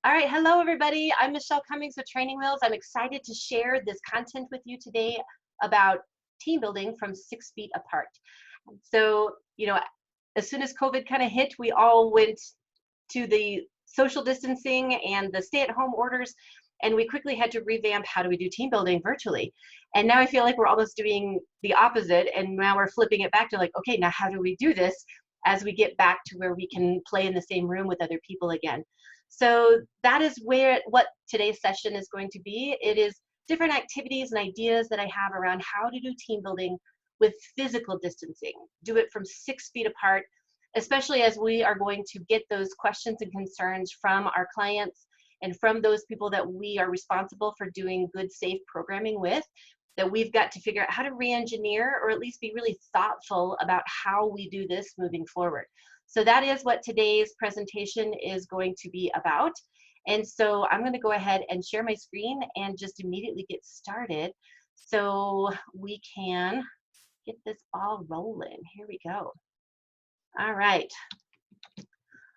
All right, hello everybody. I'm Michelle Cummings with Training Wheels. I'm excited to share this content with you today about team building from 6 feet apart. So, as soon as COVID kind of hit, we all went to the social distancing and the stay-at-home orders, and we quickly had to revamp how do we do team building virtually. And now I feel like we're almost doing the opposite, and now we're flipping it back to like, okay, now how do we do this as we get back to where we can play in the same room with other people again? So that is what today's session is going to be. It is different activities and ideas that I have around how to do team building with physical distancing. Do it from 6 feet apart, especially as we are going to get those questions and concerns from our clients and from those people that we are responsible for doing good, safe programming with, that we've got to figure out how to re-engineer or at least be really thoughtful about how we do this moving forward. So that is what today's presentation is going to be about. And so I'm going to go ahead and share my screen and just immediately get started so we can get this all rolling. Here we go. All right.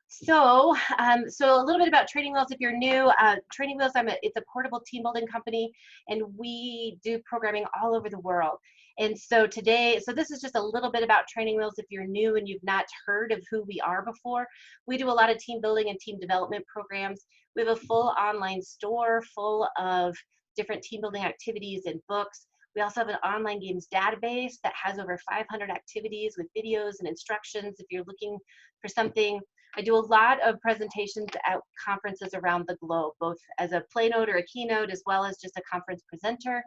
So a little bit about Training Wheels. If you're new, Training Wheels, it's a portable team building company, and we do programming all over the world. And so this is just a little bit about Training Wheels. If you're new and you've not heard of who we are before, we do a lot of team building and team development programs. We have a full online store full of different team building activities and books. We also have an online games database that has over 500 activities with videos and instructions if you're looking for something. I do a lot of presentations at conferences around the globe, both as a playnote or a keynote, as well as just a conference presenter.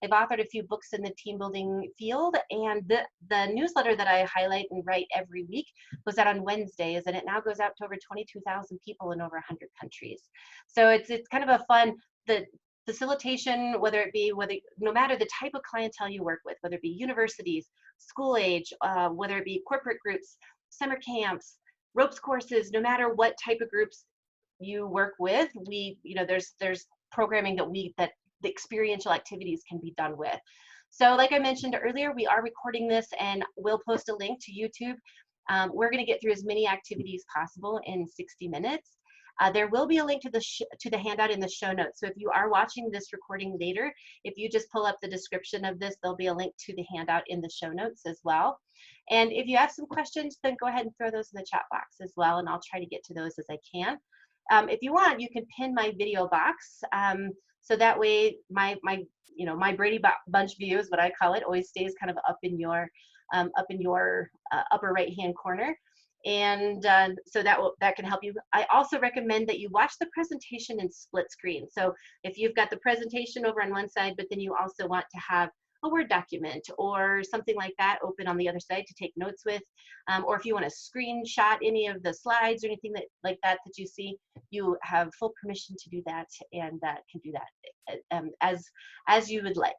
I've authored a few books in the team building field, and the newsletter that I highlight and write every week goes out on Wednesdays, and it now goes out to over 22,000 people in over 100 countries. So it's kind of a fun, the facilitation, no matter the type of clientele you work with, whether it be universities, school age, whether it be corporate groups, summer camps, ropes courses, no matter what type of groups you work with, there's programming that the experiential activities can be done with. So like I mentioned earlier, we are recording this and we'll post a link to YouTube. We're going to get through as many activities possible in 60 minutes. There will be a link to the handout in the show notes. So if you are watching this recording later, if you just pull up the description of this, there'll be a link to the handout in the show notes as well. And if you have some questions, then go ahead and throw those in the chat box as well, and I'll try to get to those as I can. If you want, you can pin my video box, so that way my Brady Bunch view is what I call it, always stays kind of up in your upper right hand corner. And so that can help you. I also recommend that you watch the presentation in split screen. So if you've got the presentation over on one side, but then you also want to have a Word document or something like that open on the other side to take notes with, or if you want to screenshot any of the slides or anything like that you see, you have full permission to do that, and can do that as you would like.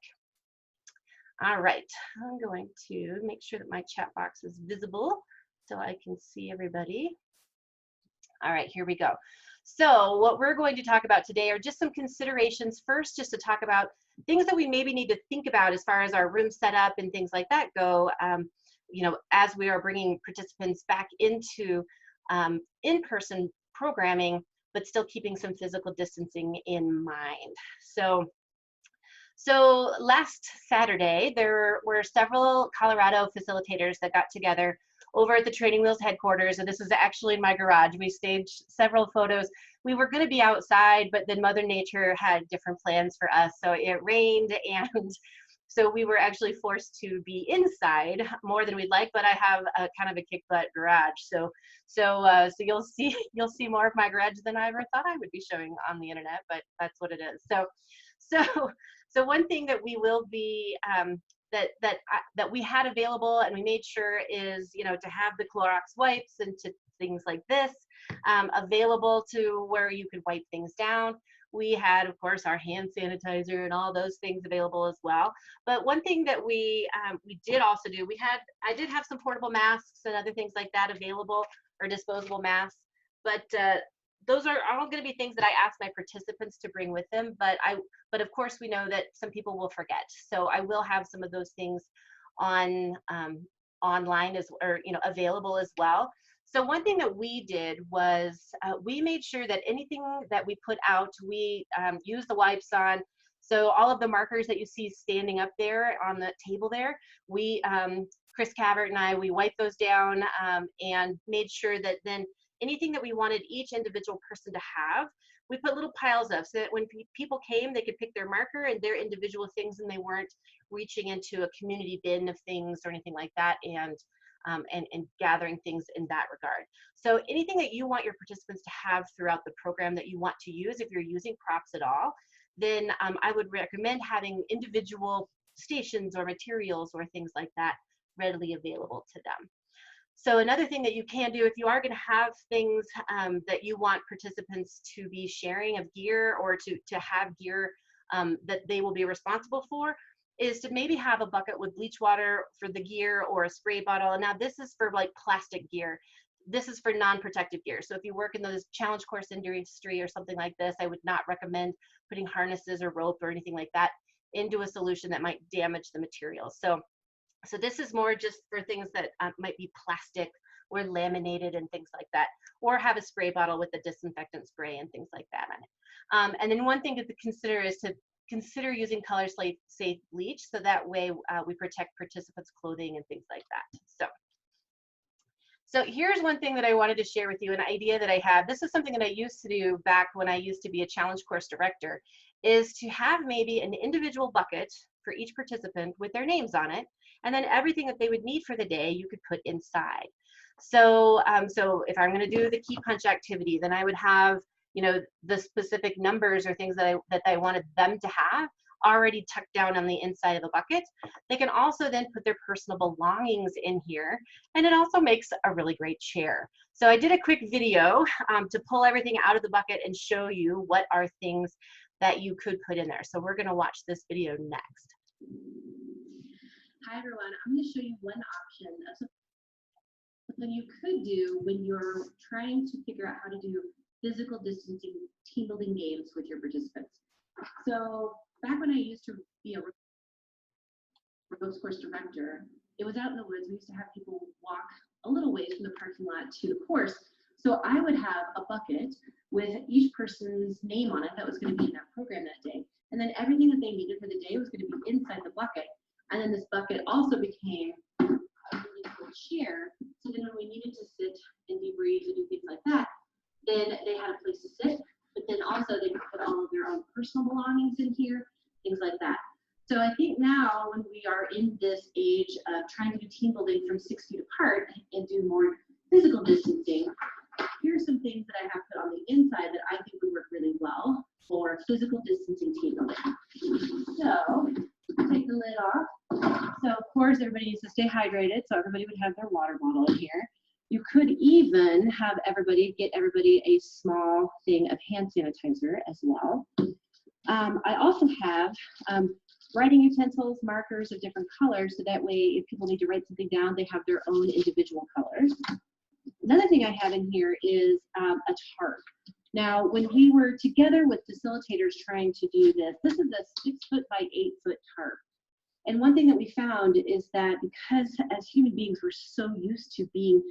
All right, I'm going to make sure that my chat box is visible so I can see everybody. All right, here we go. So what we're going to talk about today are just some considerations. First, just to talk about things that we maybe need to think about as far as our room setup and things like that go, as we are bringing participants back into in-person programming, but still keeping some physical distancing in mind. So last Saturday, there were several Colorado facilitators that got together over at the Training Wheels headquarters, and this is actually in my garage. We staged several photos. We were going to be outside, but then Mother Nature had different plans for us, so it rained, and so we were actually forced to be inside more than we'd like. But I have a kind of a kick butt garage, so you'll see more of my garage than I ever thought I would be showing on the internet, but that's what it is. So one thing that we will be that we had available and we made sure is, to have the Clorox wipes and to things like this available to where you could wipe things down. We had, of course, our hand sanitizer and all those things available as well. But one thing that we did also do, I did have some portable masks and other things like that available, or disposable masks, but those are all going to be things that I ask my participants to bring with them, but of course we know that some people will forget. So I will have some of those things online available as well. So one thing that we did was we made sure that anything that we put out, we use the wipes on. So all of the markers that you see standing up there on the table there, we, Chris Cavert and I, we wiped those down and made sure that then anything that we wanted each individual person to have, we put little piles of, so that when people came, they could pick their marker and their individual things, and they weren't reaching into a community bin of things or anything like that, and gathering things in that regard. So anything that you want your participants to have throughout the program that you want to use, if you're using props at all, then I would recommend having individual stations or materials or things like that readily available to them. So another thing that you can do if you are going to have things that you want participants to be sharing of gear, or to have gear that they will be responsible for, is to maybe have a bucket with bleach water for the gear, or a spray bottle. And now this is for like plastic gear. This is for non-protective gear. So if you work in the challenge course industry or something like this, I would not recommend putting harnesses or rope or anything like that into a solution that might damage the material. So this is more just for things that might be plastic or laminated and things like that, or have a spray bottle with a disinfectant spray and things like that on it. And then one thing to consider is to consider using color safe bleach, so that way we protect participants' clothing and things like that. So here's one thing that I wanted to share with you, an idea that I had. This is something that I used to do back when I used to be a challenge course director, is to have maybe an individual bucket for each participant with their names on it, and then everything that they would need for the day you could put inside. So so if I'm going to do the key punch activity, then I would have, you know, the specific numbers or things that I wanted them to have already tucked down on the inside of the bucket. They can also then put their personal belongings in here, and it also makes a really great chair. So I did a quick video to pull everything out of the bucket and show you what are things that you could put in there. So we're going to watch this video next. Hi everyone, I'm going to show you one option of something you could do when you're trying to figure out how to do physical distancing team building games with your participants. So back when I used to be a ropes course director, it was out in the woods. We used to have people walk a little ways from the parking lot to the course. So I would have a bucket with each person's name on it that was going to be in that program that day. And then everything that they needed for the day was going to be inside the bucket. And then this bucket also became a really cool chair. So then when we needed to sit and debrief and do things like that, then they had a place to sit, but then also they could put all of their own personal belongings in here, things like that. So I think now when we are in this age of trying to do team building from 6 feet apart and do more physical distancing, here are some things that I have put on the inside that I think would work really well for physical distancing team building. So take the lid off. So of course everybody needs to stay hydrated, so everybody would have their water bottle in here. You could even have get everybody a small thing of hand sanitizer as well. I also have writing utensils, markers of different colors, so that way if people need to write something down, they have their own individual colors. Another thing I have in here is a tarp. Now, when we were together with facilitators trying to do this, this is a 6 foot by 8 foot tarp. And one thing that we found is that because as human beings, we're so used to being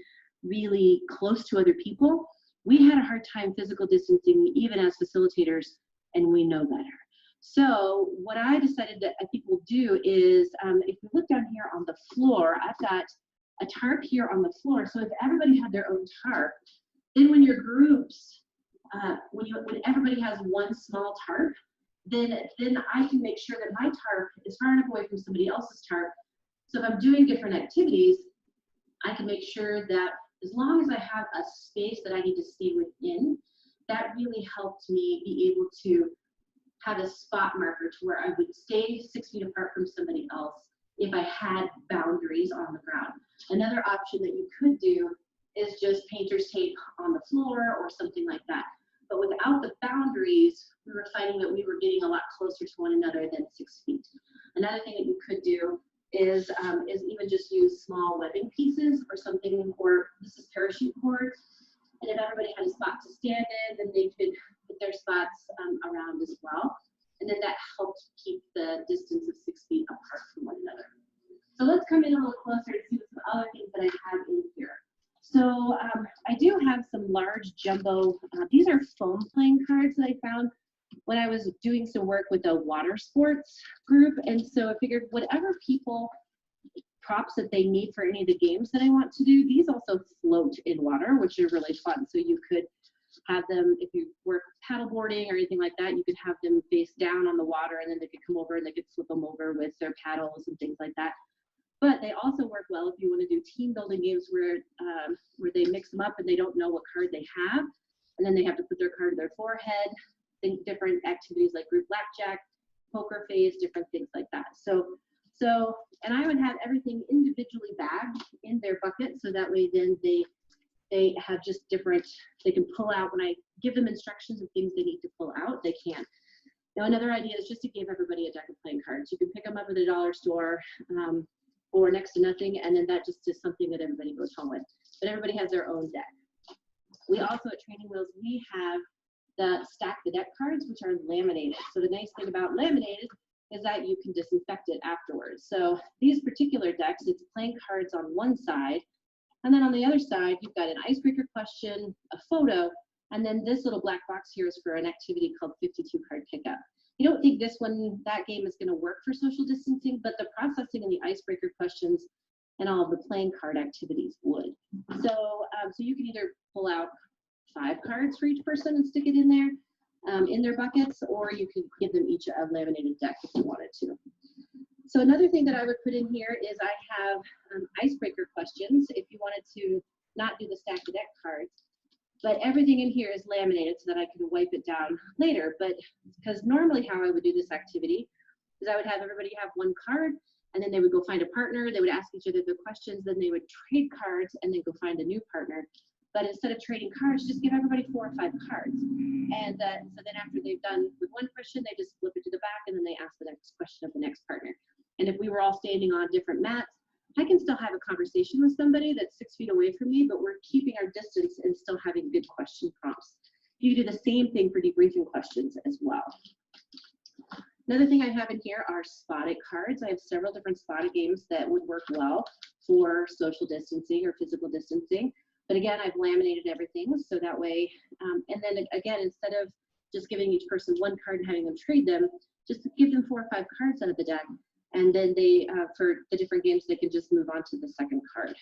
really close to other people, we had a hard time physical distancing even as facilitators, and we know better. So what I decided that I think we'll do is, if we look down here on the floor, I've got a tarp here on the floor. So if everybody had their own tarp, then when your groups, when everybody has one small tarp, then I can make sure that my tarp is far enough away from somebody else's tarp. So if I'm doing different activities, I can make sure that as long as I have a space that I need to stay within, that really helped me be able to have a spot marker to where I would stay 6 feet apart from somebody else if I had boundaries on the ground. Another option that you could do is just painter's tape on the floor or something like that. But without the boundaries, we were finding that we were getting a lot closer to one another than 6 feet. Another thing that you could do is even just use small webbing pieces or something, or this is parachute cord. And if everybody had a spot to stand in, then they could put their spots around as well. And then that helped keep the distance of 6 feet apart from one another. So let's come in a little closer to see some other things that I have in here. So I do have some large jumbo, these are foam playing cards that I found when I was doing some work with a water sports group. And so I figured whatever people props that they need for any of the games that I want to do, these also float in water, which are really fun. So you could have them, if you work paddleboarding or anything like that, you could have them face down on the water, and then they could come over and they could flip them over with their paddles and things like that. But they also work well if you want to do team building games where they mix them up and they don't know what card they have, and then they have to put their card to their forehead. Think different activities like group blackjack, Pokerface, different things like that. So, and I would have everything individually bagged in their bucket, so that way then they have just different, they can pull out, when I give them instructions of things they need to pull out, they can. Now, another idea is just to give everybody a deck of playing cards. You can pick them up at a dollar store for next to nothing, and then that just is something that everybody goes home with. But everybody has their own deck. We also, at Training Wheels, we have the stack the deck cards, which are laminated. So the nice thing about laminated is that you can disinfect it afterwards. So these particular decks, it's playing cards on one side, and then on the other side, you've got an icebreaker question, a photo, and then this little black box here is for an activity called 52 card pickup. You don't think this one, that game is going to work for social distancing, but the processing and the icebreaker questions and all of the playing card activities would. So, so you can either pull out 5 cards for each person and stick it in there, in their buckets, or you could give them each a laminated deck if you wanted to. So another thing that I would put in here is I have icebreaker questions if you wanted to not do the stack the deck cards, but everything in here is laminated so that I can wipe it down later. But because normally how I would do this activity is I would have everybody have one card, and then they would go find a partner, they would ask each other the questions, then they would trade cards and then go find a new partner. But instead of trading cards, just give everybody 4 or 5 cards. And so then after they've done with one question, they just flip it to the back and then they ask the next question of the next partner. And if we were all standing on different mats, I can still have a conversation with somebody that's 6 feet away from me, but we're keeping our distance and still having good question prompts. You do the same thing for debriefing questions as well. Another thing I have in here are spotted cards. I have several different spotted games that would work well for social distancing or physical distancing. But again, I've laminated everything so that way, and then again, instead of just giving each person one card and having them trade them, just give them 4 or 5 cards out of the deck. And then they, for the different games, they can just move on to the second card.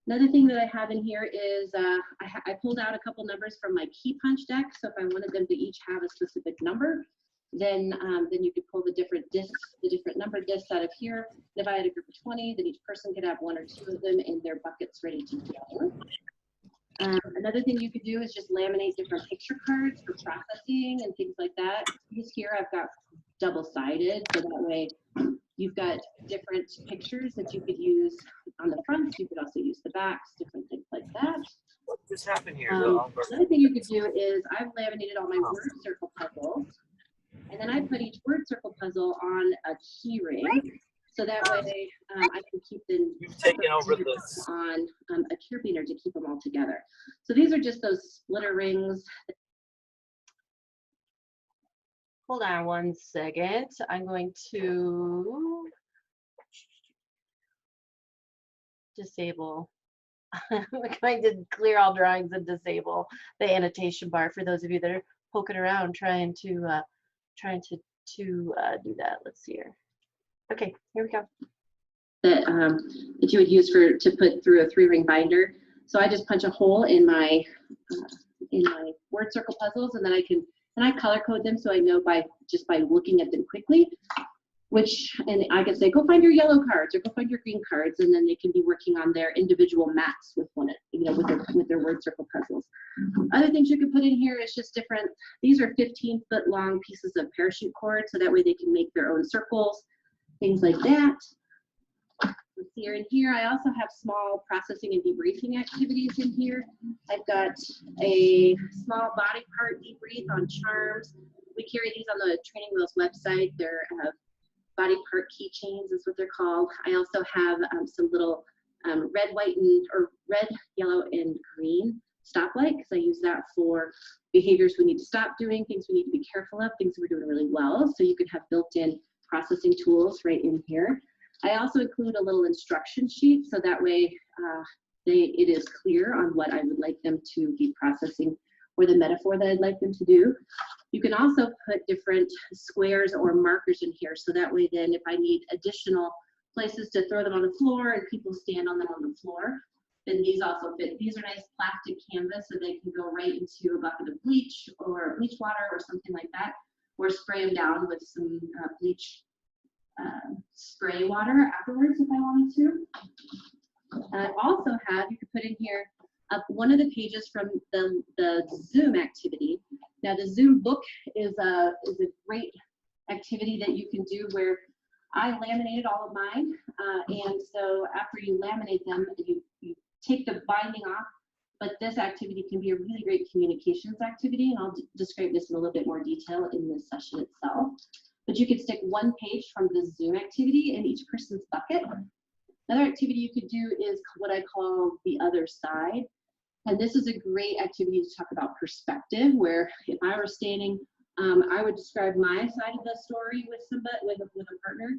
Another thing that I have in here is I pulled out a couple numbers from my KEYPUNCH deck. So if I wanted them to each have a specific number, then you could pull the different discs, the different number discs out of here. And if I had a group of 20, then each person could have 1 or 2 of them in their buckets ready to go. Another thing you could do is just laminate different picture cards for processing and things like that. These here I've got double-sided, so that way you've got different pictures that you could use on the fronts. You could also use the backs, different things like that. What just happened here? Another thing you could do is I've laminated all my word circle puzzles, and then I put each word circle puzzle on a key ring, so that way I can keep them on a carabiner to keep them all together. So these are just those splitter rings. Hold on one second. I'm going to disable. I'm going to clear all drawings and disable the annotation bar for those of you that are poking around trying to do that. Let's see here. Okay, here we go. That you would use to put through a 3-ring binder. So I just punch a hole in my word circle puzzles, and then I color code them so I know by looking at them quickly, and I can say, go find your yellow cards or go find your green cards, and then they can be working on their individual mats with with their word circle puzzles. Other things you could put in here is just different, these are 15-foot long pieces of parachute cord, so that way they can make their own circles, things like that. Let's see, in here I also have small processing and debriefing activities in here. I've got a small body part debrief on charms. We carry these on the Training Wheels website. They're body part keychains is what they're called. I also have some little red, yellow, and green stoplight, because I use that for behaviors we need to stop doing, things we need to be careful of, things we're doing really well. So you could have built-in processing tools right in here. I also include a little instruction sheet, so that way it is clear on what I would like them to be processing or the metaphor that I'd like them to do. You can also put different squares or markers in here, so that way then if I need additional places to throw them on the floor and people stand on them on the floor, then these also fit. These are nice plastic canvas, so they can go right into a bucket of bleach or bleach water or something like that, or spray them down with some bleach spray water afterwards if I wanted to. I also have, you could put in here one of the pages from the Zoom activity. Now the Zoom book is a great activity that you can do where I laminated all of mine, and so after you laminate them, you take the binding off, but this activity can be a really great communications activity, and I'll describe this in a little bit more detail in this session itself. But you could stick one page from the Zoom activity in each person's bucket. Another activity you could do is what I call the other side. And this is a great activity to talk about perspective, where if I were standing, I would describe my side of the story with somebody, with a partner,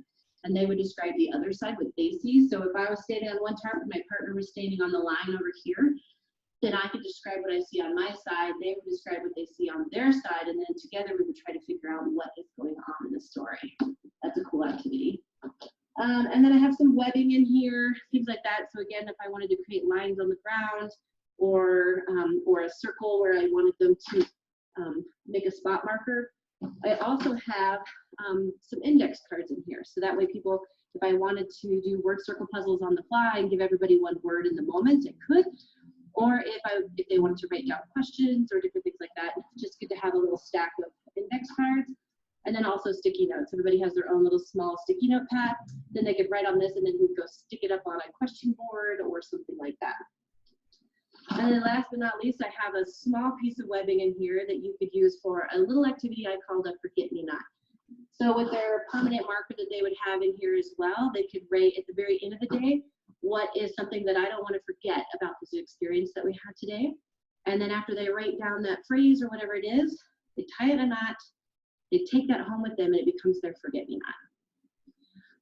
and they would describe the other side, what they see. So if I was standing on one tarp and my partner was standing on the line over here, then I could describe what I see on my side, they would describe what they see on their side, and then together we would try to figure out what is going on in the story. That's a cool activity. And then I have some webbing in here, things like that. So again, if I wanted to create lines on the ground, or a circle where I wanted them to make a spot marker. I also have some index cards in here. So that way people, if I wanted to do word circle puzzles on the fly and give everybody one word in the moment, it could. Or if they wanted to write down questions or different things like that, it's just good to have a little stack of index cards. And then also sticky notes. Everybody has their own little small sticky note pad. Then they could write on this and then you go stick it up on a question board or something like that. And then last but not least, I have a small piece of webbing in here that you could use for a little activity I called a forget-me-not. So with their permanent marker that they would have in here as well, they could write at the very end of the day, what is something that I don't want to forget about this experience that we had today. And then after they write down that phrase or whatever it is, they tie it a knot, they take that home with them, and it becomes their forget-me-not.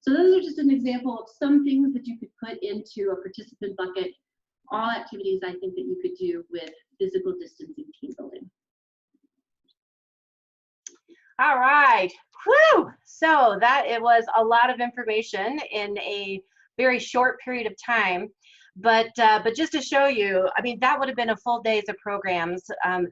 So those are just an example of some things that you could put into a participant bucket. All activities I think that you could do with physical distancing team building. All right, whew. So it was a lot of information in a very short period of time, but just to show you, I mean, that would have been a full days of programs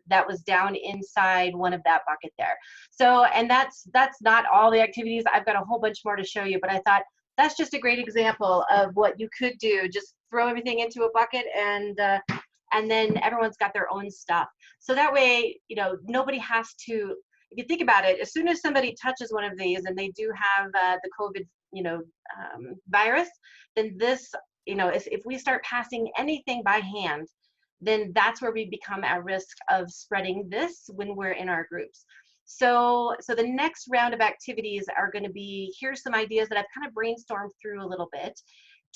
that was down inside one of that bucket there. So, and that's not all the activities. I've got a whole bunch more to show you, but I thought that's just a great example of what you could do. Just throw everything into a bucket, and then everyone's got their own stuff. So that way, you know, nobody has to. If you think about it, as soon as somebody touches one of these and they do have the COVID, you know, virus, then this, you know, if we start passing anything by hand, then that's where we become at risk of spreading this when we're in our groups. So the next round of activities are going to be, here's some ideas that I've kind of brainstormed through a little bit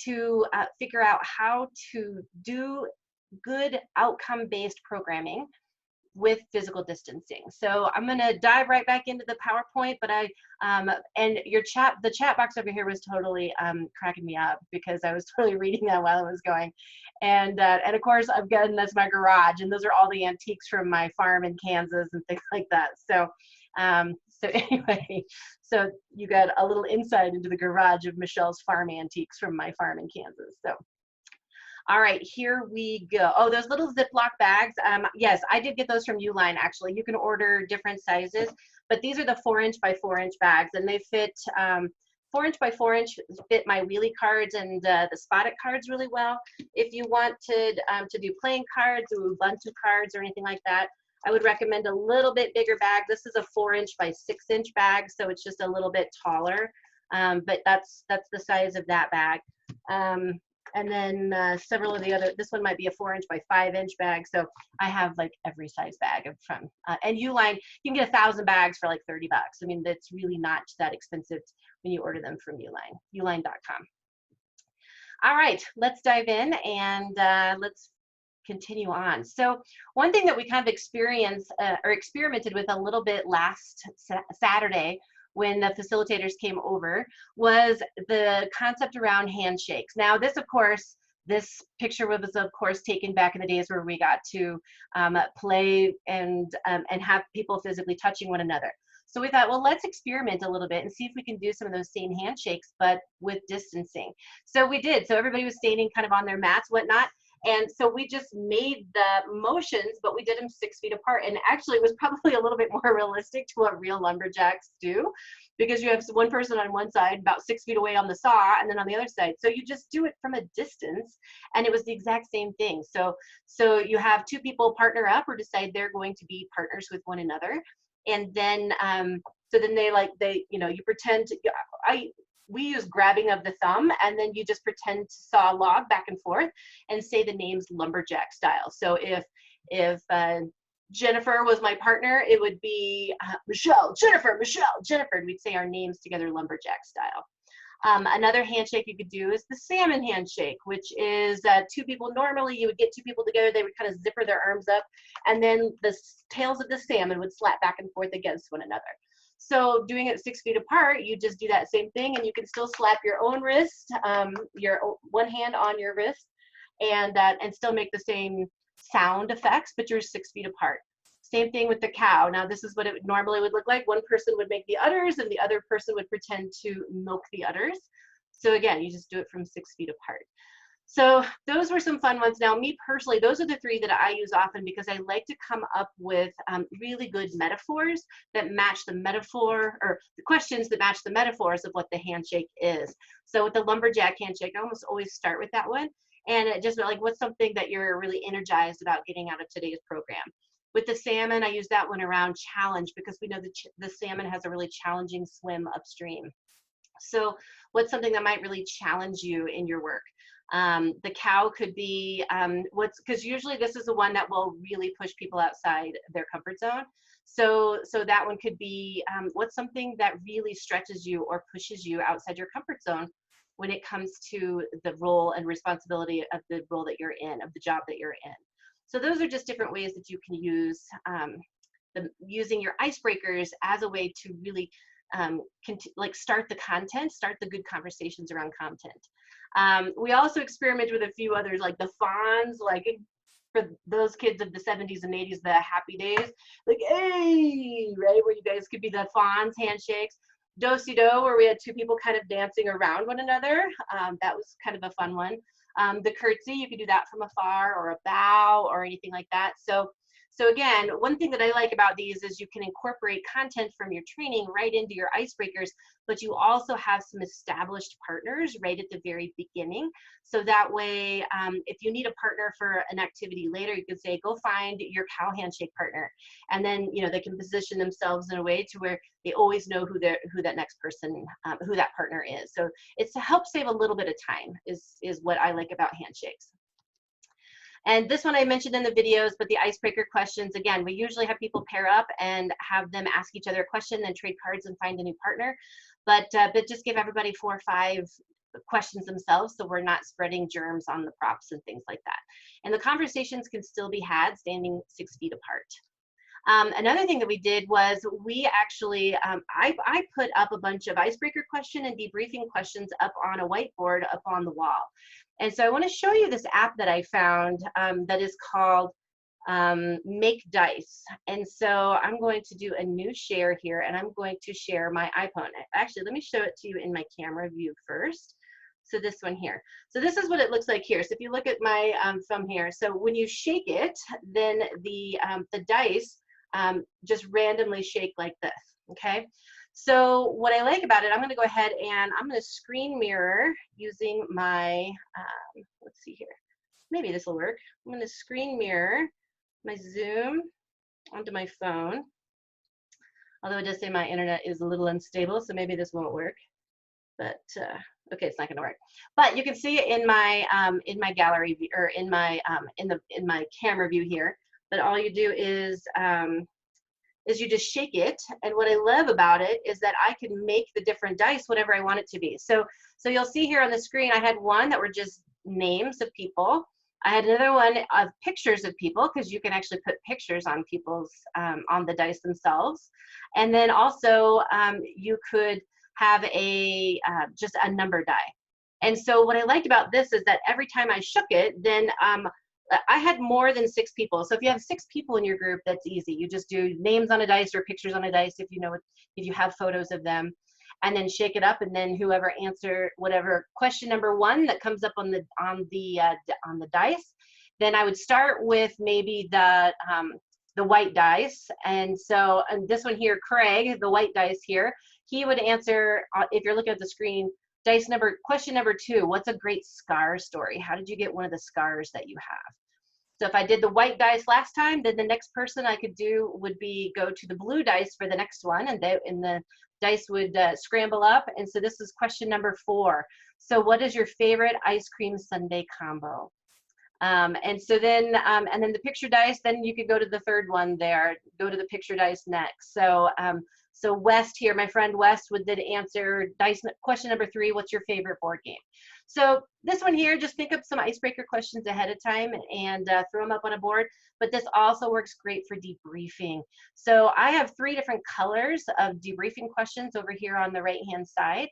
to figure out how to do good outcome-based programming with physical distancing. So I'm going to dive right back into the PowerPoint, but and the chat box over here was totally cracking me up because I was totally reading that while I was going. And of course, that's my garage, and those are all the antiques from my farm in Kansas and things like that. So anyway, so you got a little insight into the garage of Michelle's farm antiques from my farm in Kansas. So. All right, here we go. Oh, those little Ziploc bags. Yes, I did get those from Uline, actually. You can order different sizes, but these are the 4-inch by 4-inch bags, and they fit 4-inch by 4-inch fit my wheelie cards and the spotted cards really well. If you want to do playing cards or Ubuntu cards or anything like that, I would recommend a little bit bigger bag. This is a 4-inch by 6-inch bag, so it's just a little bit taller, but that's the size of that bag. And then several of the other, this one might be a 4-inch by 5-inch bag. So I have like every size bag from, and Uline, you can get 1,000 bags for like $30. I mean, that's really not that expensive when you order them from Uline, uline.com. All right, let's dive in and let's continue on. So one thing that we kind of experienced or experimented with a little bit last Saturday when the facilitators came over was the concept around handshakes. Now this, of course, this picture was, of course, taken back in the days where we got to play and have people physically touching one another. So we thought, well, let's experiment a little bit and see if we can do some of those same handshakes, but with distancing. So we did. So everybody was standing kind of on their mats, whatnot. And so we just made the motions, but we did them 6 feet apart. And actually it was probably a little bit more realistic to what real lumberjacks do, because you have one person on one side about 6 feet away on the saw, and then on the other side. So you just do it from a distance, and it was the exact same thing. So you have two people partner up or decide they're going to be partners with one another. And then, so then you pretend to, we use grabbing of the thumb, and then you just pretend to saw a log back and forth and say the names lumberjack style. So if Jennifer was my partner, it would be Michelle, Jennifer, Michelle, Jennifer, and we'd say our names together lumberjack style. Another handshake you could do is the salmon handshake, which is two people. Normally you would get two people together, they would kind of zipper their arms up, and then the tails of the salmon would slap back and forth against one another. So doing it 6 feet apart, you just do that same thing, and you can still slap your own wrist, your one hand on your wrist, and still make the same sound effects, but you're 6 feet apart. Same thing with the cow. Now this is what it normally would look like. One person would make the udders, and the other person would pretend to milk the udders. So again, you just do it from 6 feet apart. So those were some fun ones. Now, me personally, those are the three that I use often because I like to come up with really good metaphors that match the metaphor, or the questions that match the metaphors of what the handshake is. So with the lumberjack handshake, I almost always start with that one. And it just like, what's something that you're really energized about getting out of today's program? With the salmon, I use that one around challenge because we know the salmon has a really challenging swim upstream. So what's something that might really challenge you in your work? The cow could be because usually this is the one that will really push people outside their comfort zone. So that one could be what's something that really stretches you or pushes you outside your comfort zone when it comes to the role and responsibility of the role that you're in, of the job that you're in. So those are just different ways that you can use using your icebreakers as a way to really start the content, start the good conversations around content. We also experimented with a few others, like the fawns, like for those kids of the 70s and 80s, the happy days, like, hey, right, where you guys could be the fawns handshakes. Do-si-do, where we had two people kind of dancing around one another. That was kind of a fun one. The curtsy, you could do that from afar, or a bow, or anything like that. So again, one thing that I like about these is you can incorporate content from your training right into your icebreakers, but you also have some established partners right at the very beginning. So that way, if you need a partner for an activity later, you can say, go find your cow handshake partner. And then, they can position themselves in a way to where they always know who that next person, who that partner is. So it's to help save a little bit of time is what I like about handshakes. And this one I mentioned in the videos, but the icebreaker questions, again, we usually have people pair up and have them ask each other a question, then trade cards and find a new partner. But just give everybody 4 or 5 questions themselves, so we're not spreading germs on the props and things like that. And the conversations can still be had standing 6 feet apart. Another thing that we did was we actually, I put up a bunch of icebreaker question and debriefing questions up on a whiteboard up on the wall. And so I want to show you this app that I found that is called Make Dice. And so I'm going to do a new share here, and I'm going to share my iPhone. Actually, let me show it to you in my camera view first. So this one here. So this is what it looks like here. So if you look at my thumb here, so when you shake it, then the dice just randomly shake like this, okay? So what I like about it, I'm going to go ahead and I'm going to screen mirror using my, let's see here, maybe this will work. I'm going to screen mirror my Zoom onto my phone, although it does say my internet is a little unstable, so maybe this won't work. But okay, it's not going to work. But you can see it in my gallery view, or in my camera view here. But all you do is you just shake it, and what I love about it is that I can make the different dice whatever I want it to be. So you'll see here on the screen I had one that were just names of people, I had another one of pictures of people, because you can actually put pictures on people's, on the dice themselves. And then also you could have a, just a number die. And so what I liked about this is that every time I shook it, then I had more than 6 people. So if you have 6 people in your group, that's easy. You just do names on a dice or pictures on a dice if you know it, if you have photos of them, and then shake it up, and then whoever answer whatever question number 1 that comes up on the dice, then I would start with maybe the white dice. And so, and this one here, Craig, the white dice here, he would answer, if you're looking at the screen, question number 2, what's a great scar story? How did you get one of the scars that you have? So if I did the white dice last time, then the next person I could do would be go to the blue dice for the next one, and the dice would scramble up. And so this is question number 4. So what is your favorite ice cream sundae combo? And so then, and then the picture dice, then you could go to the third one there, go to the picture dice next. So, so West here, my friend West would then answer question number 3, what's your favorite board game? So this one here, just think up some icebreaker questions ahead of time and throw them up on a board, but this also works great for debriefing. So I have 3 different colors of debriefing questions over here on the right-hand side.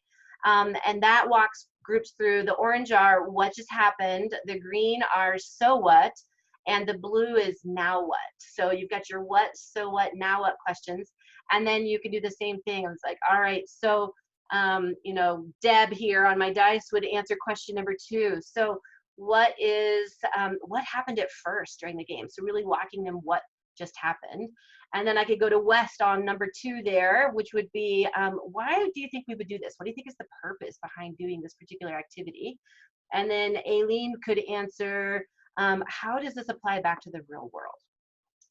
And that walks groups through. The orange are what just happened, the green are so what, and the blue is now what. So you've got your what, so what, now what questions. And then you can do the same thing. It's like, all right, so, you know, Deb here on my dice would answer question number 2. So what happened at first during the game? So really walking them what just happened. And then I could go to West on number 2 there, which would be, why do you think we would do this? What do you think is the purpose behind doing this particular activity? And then Aileen could answer, how does this apply back to the real world?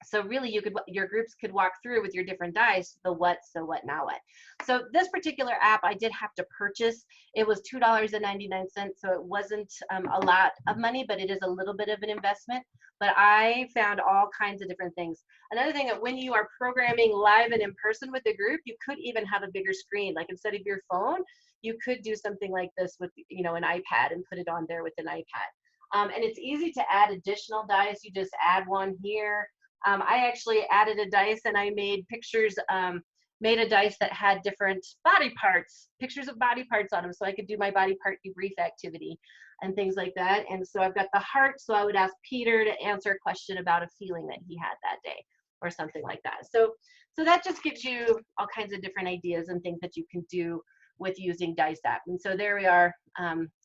So really your groups could walk through with your different dice, the what, so what, now what. So this particular app I did have to purchase. It was $2.99, so it wasn't a lot of money, but it is a little bit of an investment. But I found all kinds of different things. Another thing, that when you are programming live and in person with a group, you could even have a bigger screen. Like instead of your phone, you could do something like this with, you know, an iPad and put it on there with an iPad. And it's easy to add additional dice. You just add one here. I actually added a dice and I made pictures, made a dice that had different body parts, pictures of body parts on them, so I could do my body part debrief activity and things like that. And so I've got the heart, so I would ask Peter to answer a question about a feeling that he had that day or something like that. So that just gives you all kinds of different ideas and things that you can do with using Dice app. And so there we are,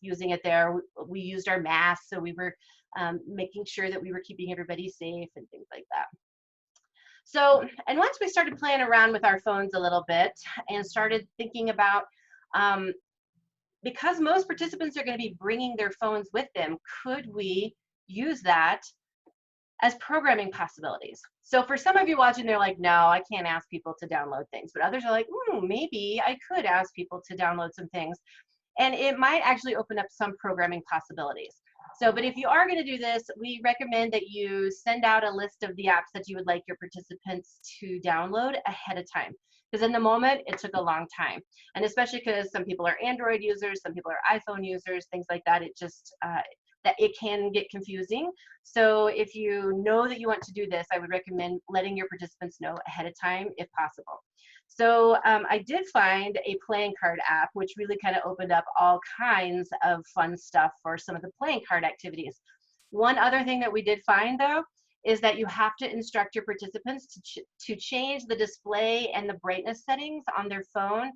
using it there. We used our masks, so we were making sure that we were keeping everybody safe and things like that. So, and once we started playing around with our phones a little bit and started thinking about, because most participants are going to be bringing their phones with them, could we use that as programming possibilities? So for some of you watching, they're like, no, I can't ask people to download things. But others are like, maybe I could ask people to download some things. And it might actually open up some programming possibilities. So, but if you are going to do this, we recommend that you send out a list of the apps that you would like your participants to download ahead of time. Because in the moment, it took a long time. And especially because some people are Android users, some people are iPhone users, things like that. It just, that it can get confusing. So if you know that you want to do this, I would recommend letting your participants know ahead of time if possible. So I did find a playing card app, which really kind of opened up all kinds of fun stuff for some of the playing card activities. One other thing that we did find, though, is that you have to instruct your participants to change the display and the brightness settings on their phone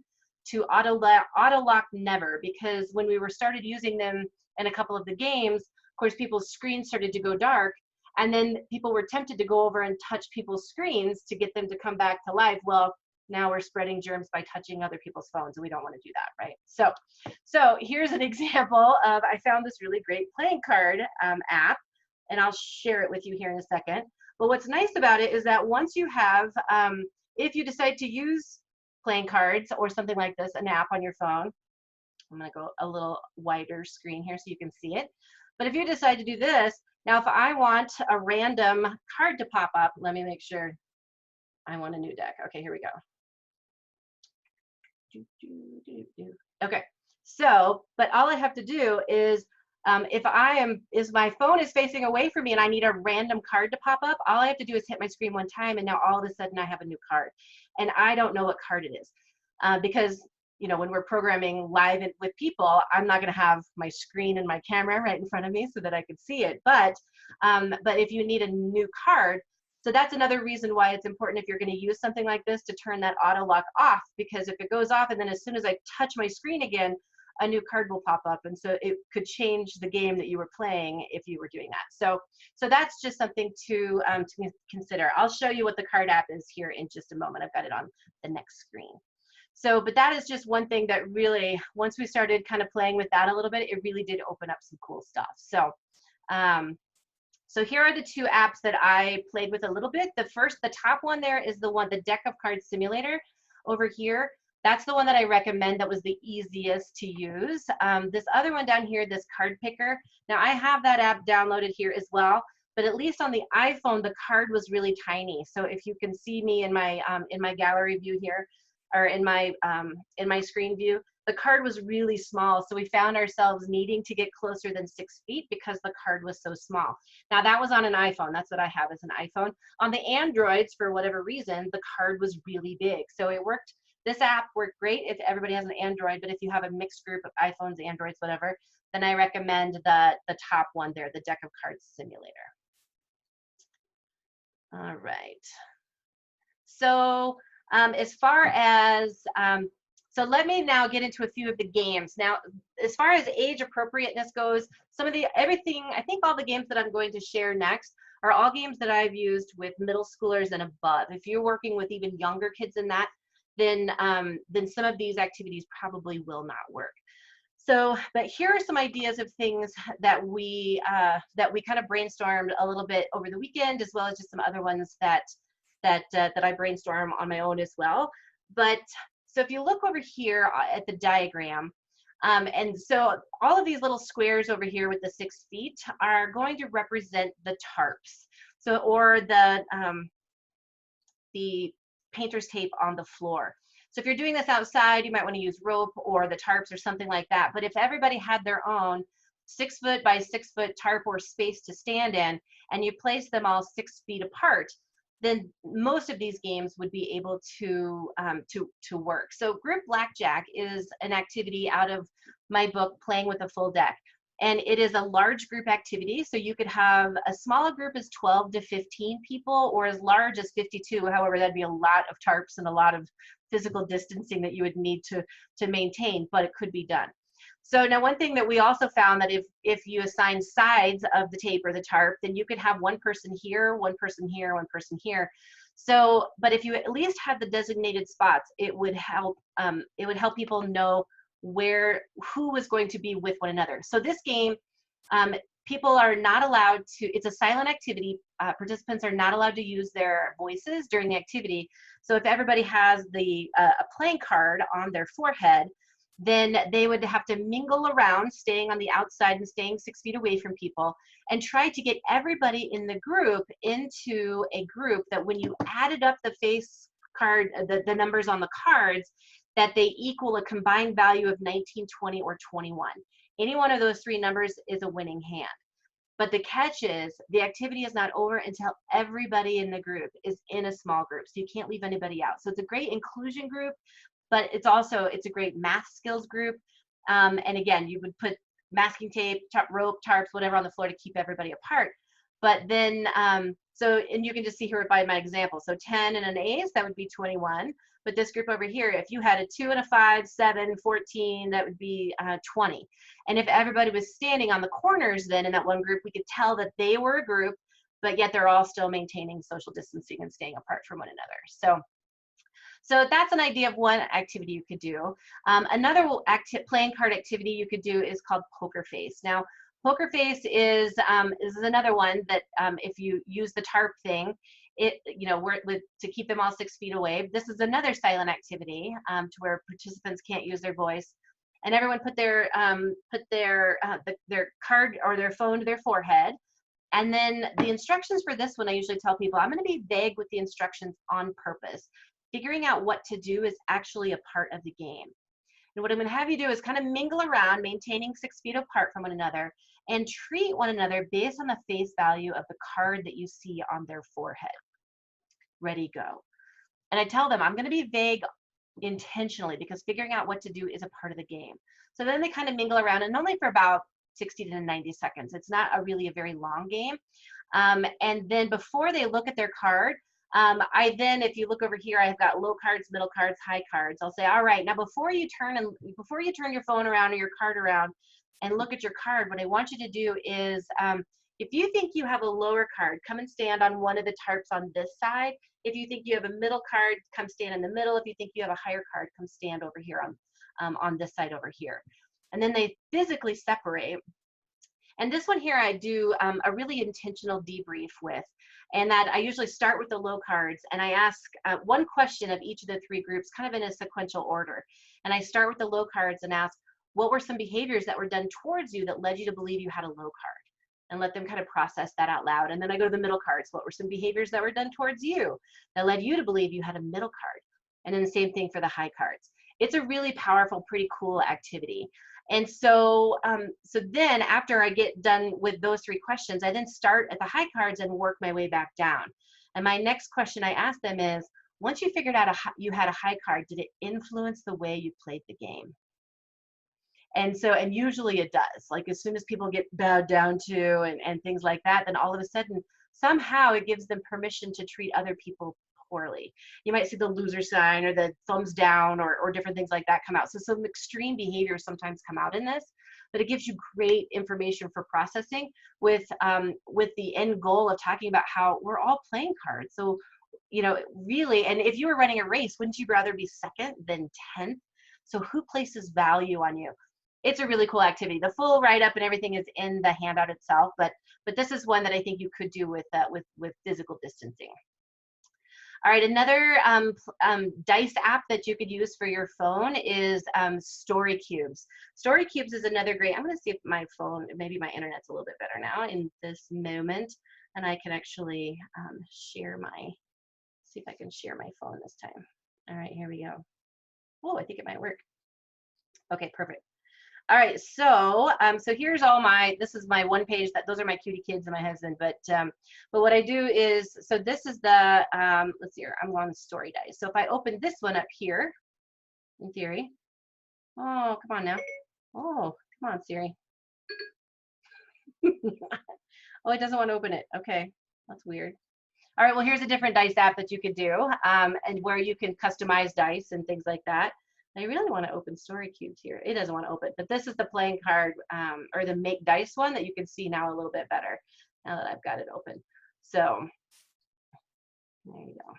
to auto lock never, because when we started using them in a couple of the games, of course, people's screens started to go dark, and then people were tempted to go over and touch people's screens to get them to come back to life. Well, now we're spreading germs by touching other people's phones, and we don't want to do that, right? So here's an example of, I found this really great playing card app, and I'll share it with you here in a second. But what's nice about it is that once you have, if you decide to use playing cards or something like this, an app on your phone, I'm going to go a little wider screen here so you can see it. But if you decide to do this, now if I want a random card to pop up, let me make sure I want a new deck. Okay, here we go. Okay, so, but all I have to do is If my phone is facing away from me and I need a random card to pop up, all I have to do is hit my screen one time, and now all of a sudden I have a new card, and I don't know what card it is, because you know, when we're programming live with people, I'm not going to have my screen and my camera right in front of me so that I could see it. But if you need a new card, so that's another reason why it's important if you're going to use something like this to turn that auto lock off, because if it goes off and then as soon as I touch my screen again, a new card will pop up, and so it could change the game that you were playing if you were doing that. So that's just something to consider. I'll show you what the card app is here in just a moment. I've got it on the next screen. So, but that is just one thing that really, once we started kind of playing with that a little bit, it really did open up some cool stuff. So, so here are the two apps that I played with a little bit. The top one there is the Deck of Cards Simulator over here. That's the one that I recommend, that was the easiest to use. This other one down here, this Card Picker. Now I have that app downloaded here as well, but at least on the iPhone, the card was really tiny. So if you can see me in my gallery view here, or in my screen view, the card was really small. So we found ourselves needing to get closer than 6 feet because the card was so small. Now that was on an iPhone. That's what I have, is an iPhone. On the Androids, for whatever reason, the card was really big. So it worked. This app worked great if everybody has an Android, but if you have a mixed group of iPhones, Androids, whatever, then I recommend the top one there, the Deck of Cards Simulator. All right. So as far as, so let me now get into a few of the games. Now, as far as age appropriateness goes, I think all the games that I'm going to share next are all games that I've used with middle schoolers and above. If you're working with even younger kids than that, then some of these activities probably will not work. So, but here are some ideas of things that we kind of brainstormed a little bit over the weekend, as well as just some other ones that I brainstorm on my own as well. But so if you look over here at the diagram, and so all of these little squares over here with the 6 feet are going to represent the tarps. So, or the painter's tape on the floor. So if you're doing this outside, you might want to use rope or the tarps or something like that. But if everybody had their own 6 foot by 6 foot tarp or space to stand in, and you place them all 6 feet apart, then most of these games would be able to work. So group Blackjack is an activity out of my book, Playing with a Full Deck. And it is a large group activity, so you could have a smaller group as 12 to 15 people, or as large as 52. However, that'd be a lot of tarps and a lot of physical distancing that you would need to maintain, but it could be done. So now one thing that we also found, that if you assign sides of the tape or the tarp, then you could have one person here, one person here, one person here. So, but if you at least had the designated spots, it would help people know who was going to be with one another. So this game, people are not allowed to, it's a silent activity. Participants are not allowed to use their voices during the activity. So if everybody has a playing card on their forehead, then they would have to mingle around, staying on the outside and staying 6 feet away from people, and try to get everybody in the group into a group that when you added up the face card, the numbers on the cards, that they equal a combined value of 19, 20, or 21. Any one of those three numbers is a winning hand. But the catch is, the activity is not over until everybody in the group is in a small group. So you can't leave anybody out. So it's a great inclusion group, but it's a great math skills group. And again, you would put masking tape, rope, tarps, whatever on the floor to keep everybody apart. But then, and you can just see here by my example. So 10 and an ace, that would be 21. But this group over here, if you had a 2 and a 5, 7, 14, that would be 20. And if everybody was standing on the corners then in that one group, we could tell that they were a group, but yet they're all still maintaining social distancing and staying apart from one another. So that's an idea of one activity you could do. Another playing card activity you could do is called Pokerface. Now, Pokerface is another one that if you use the tarp thing, to keep them all 6 feet away. This is another silent activity to where participants can't use their voice, and everyone put their card or their phone to their forehead. And then the instructions for this one, I usually tell people, I'm going to be vague with the instructions on purpose. Figuring out what to do is actually a part of the game. And what I'm going to have you do is kind of mingle around, maintaining 6 feet apart from one another, and treat one another based on the face value of the card that you see on their forehead. Ready, go. And I tell them I'm going to be vague intentionally because figuring out what to do is a part of the game. So then they kind of mingle around, and only for about 60 to 90 seconds. It's not really a very long game. And then before they look at their card, I then, if you look over here, I've got low cards, middle cards, high cards. I'll say, all right, now before you turn your phone around or your card around and look at your card, what I want you to do is, if you think you have a lower card, come and stand on one of the tarps on this side. If you think you have a middle card, come stand in the middle. If you think you have a higher card, come stand over here on this side over here. And then they physically separate. And this one here I do a really intentional debrief with, and that I usually start with the low cards, and I ask one question of each of the 3 groups kind of in a sequential order. And I start with the low cards and ask, what were some behaviors that were done towards you that led you to believe you had a low card? And let them kind of process that out loud. And then I go to the middle cards. What were some behaviors that were done towards you that led you to believe you had a middle card? And then the same thing for the high cards. It's a really powerful, pretty cool activity. And so, so then after I get done with those 3 questions, I then start at the high cards and work my way back down. And my next question I ask them is, once you figured out you had a high card, did it influence the way you played the game? And so, and usually it does. Like as soon as people get bowed down to and things like that, then all of a sudden, somehow it gives them permission to treat other people poorly. You might see the loser sign or the thumbs down or different things like that come out. So some extreme behaviors sometimes come out in this, but it gives you great information for processing with the end goal of talking about how we're all playing cards. So, you know, really, and if you were running a race, wouldn't you rather be 2nd than 10th? So who places value on you? It's a really cool activity. The full write-up and everything is in the handout itself, but this is one that I think you could do with physical distancing. All right, another dice app that you could use for your phone is Story Cubes. Story Cubes is another great, I'm gonna see if my phone, maybe my internet's a little bit better now in this moment, and I can actually share see if I can share my phone this time. All right, here we go. Oh, I think it might work. Okay, perfect. All right, so so here's all this is my one page, those are my cutie kids and my husband, but what I do is, so this is the, let's see here, I'm on story dice. So if I open this one up here, in theory, oh, come on now. Oh, come on, Siri. Oh, it doesn't want to open it. Okay, that's weird. All right, well, here's a different dice app that you could do, and where you can customize dice and things like that. I really want to open Story Cubes here. It doesn't want to open, but this is the playing card or the make dice one that you can see now a little bit better now that I've got it open. So there you go.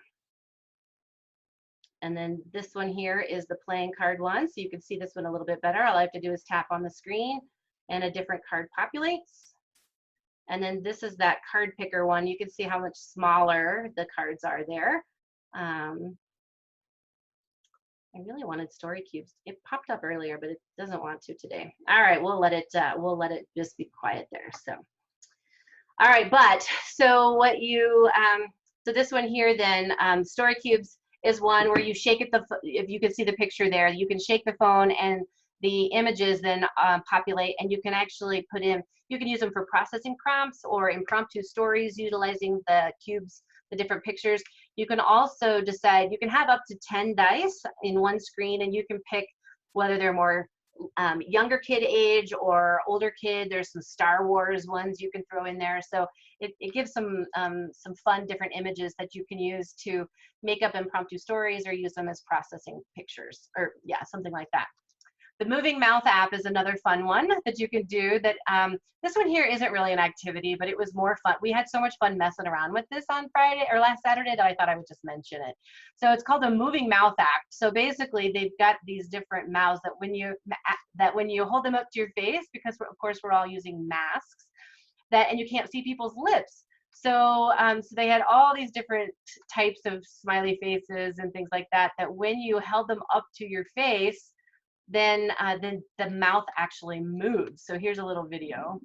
And then this one here is the playing card one. So you can see this one a little bit better. All I have to do is tap on the screen and a different card populates. And then this is that card picker one. You can see how much smaller the cards are there. I really wanted Story Cubes. It popped up earlier, but it doesn't want to today. All right, we'll let it just be quiet there. So, all right, but so what you so this one here then, Story Cubes is one where you shake it. If you can see the picture there, you can shake the phone and the images then populate, and you can actually put in. You can use them for processing prompts or impromptu stories utilizing the cubes, the different pictures. You can also decide, you can have up to 10 dice in one screen, and you can pick whether they're more younger kid age or older kid. There's some Star Wars ones you can throw in there. So it gives some fun different images that you can use to make up impromptu stories or use them as processing pictures, or yeah, something like that. The moving mouth app is another fun one that you can do. That this one here isn't really an activity, but it was more fun. We had so much fun messing around with this on Friday or last Saturday that I thought I would just mention it. So it's called the moving mouth app. So basically, they've got these different mouths that when you hold them up to your face, because of course we're all using masks, and you can't see people's lips. So, so they had all these different types of smiley faces and things like that. That when you held them up to your face, then the mouth actually moves. So here's a little video.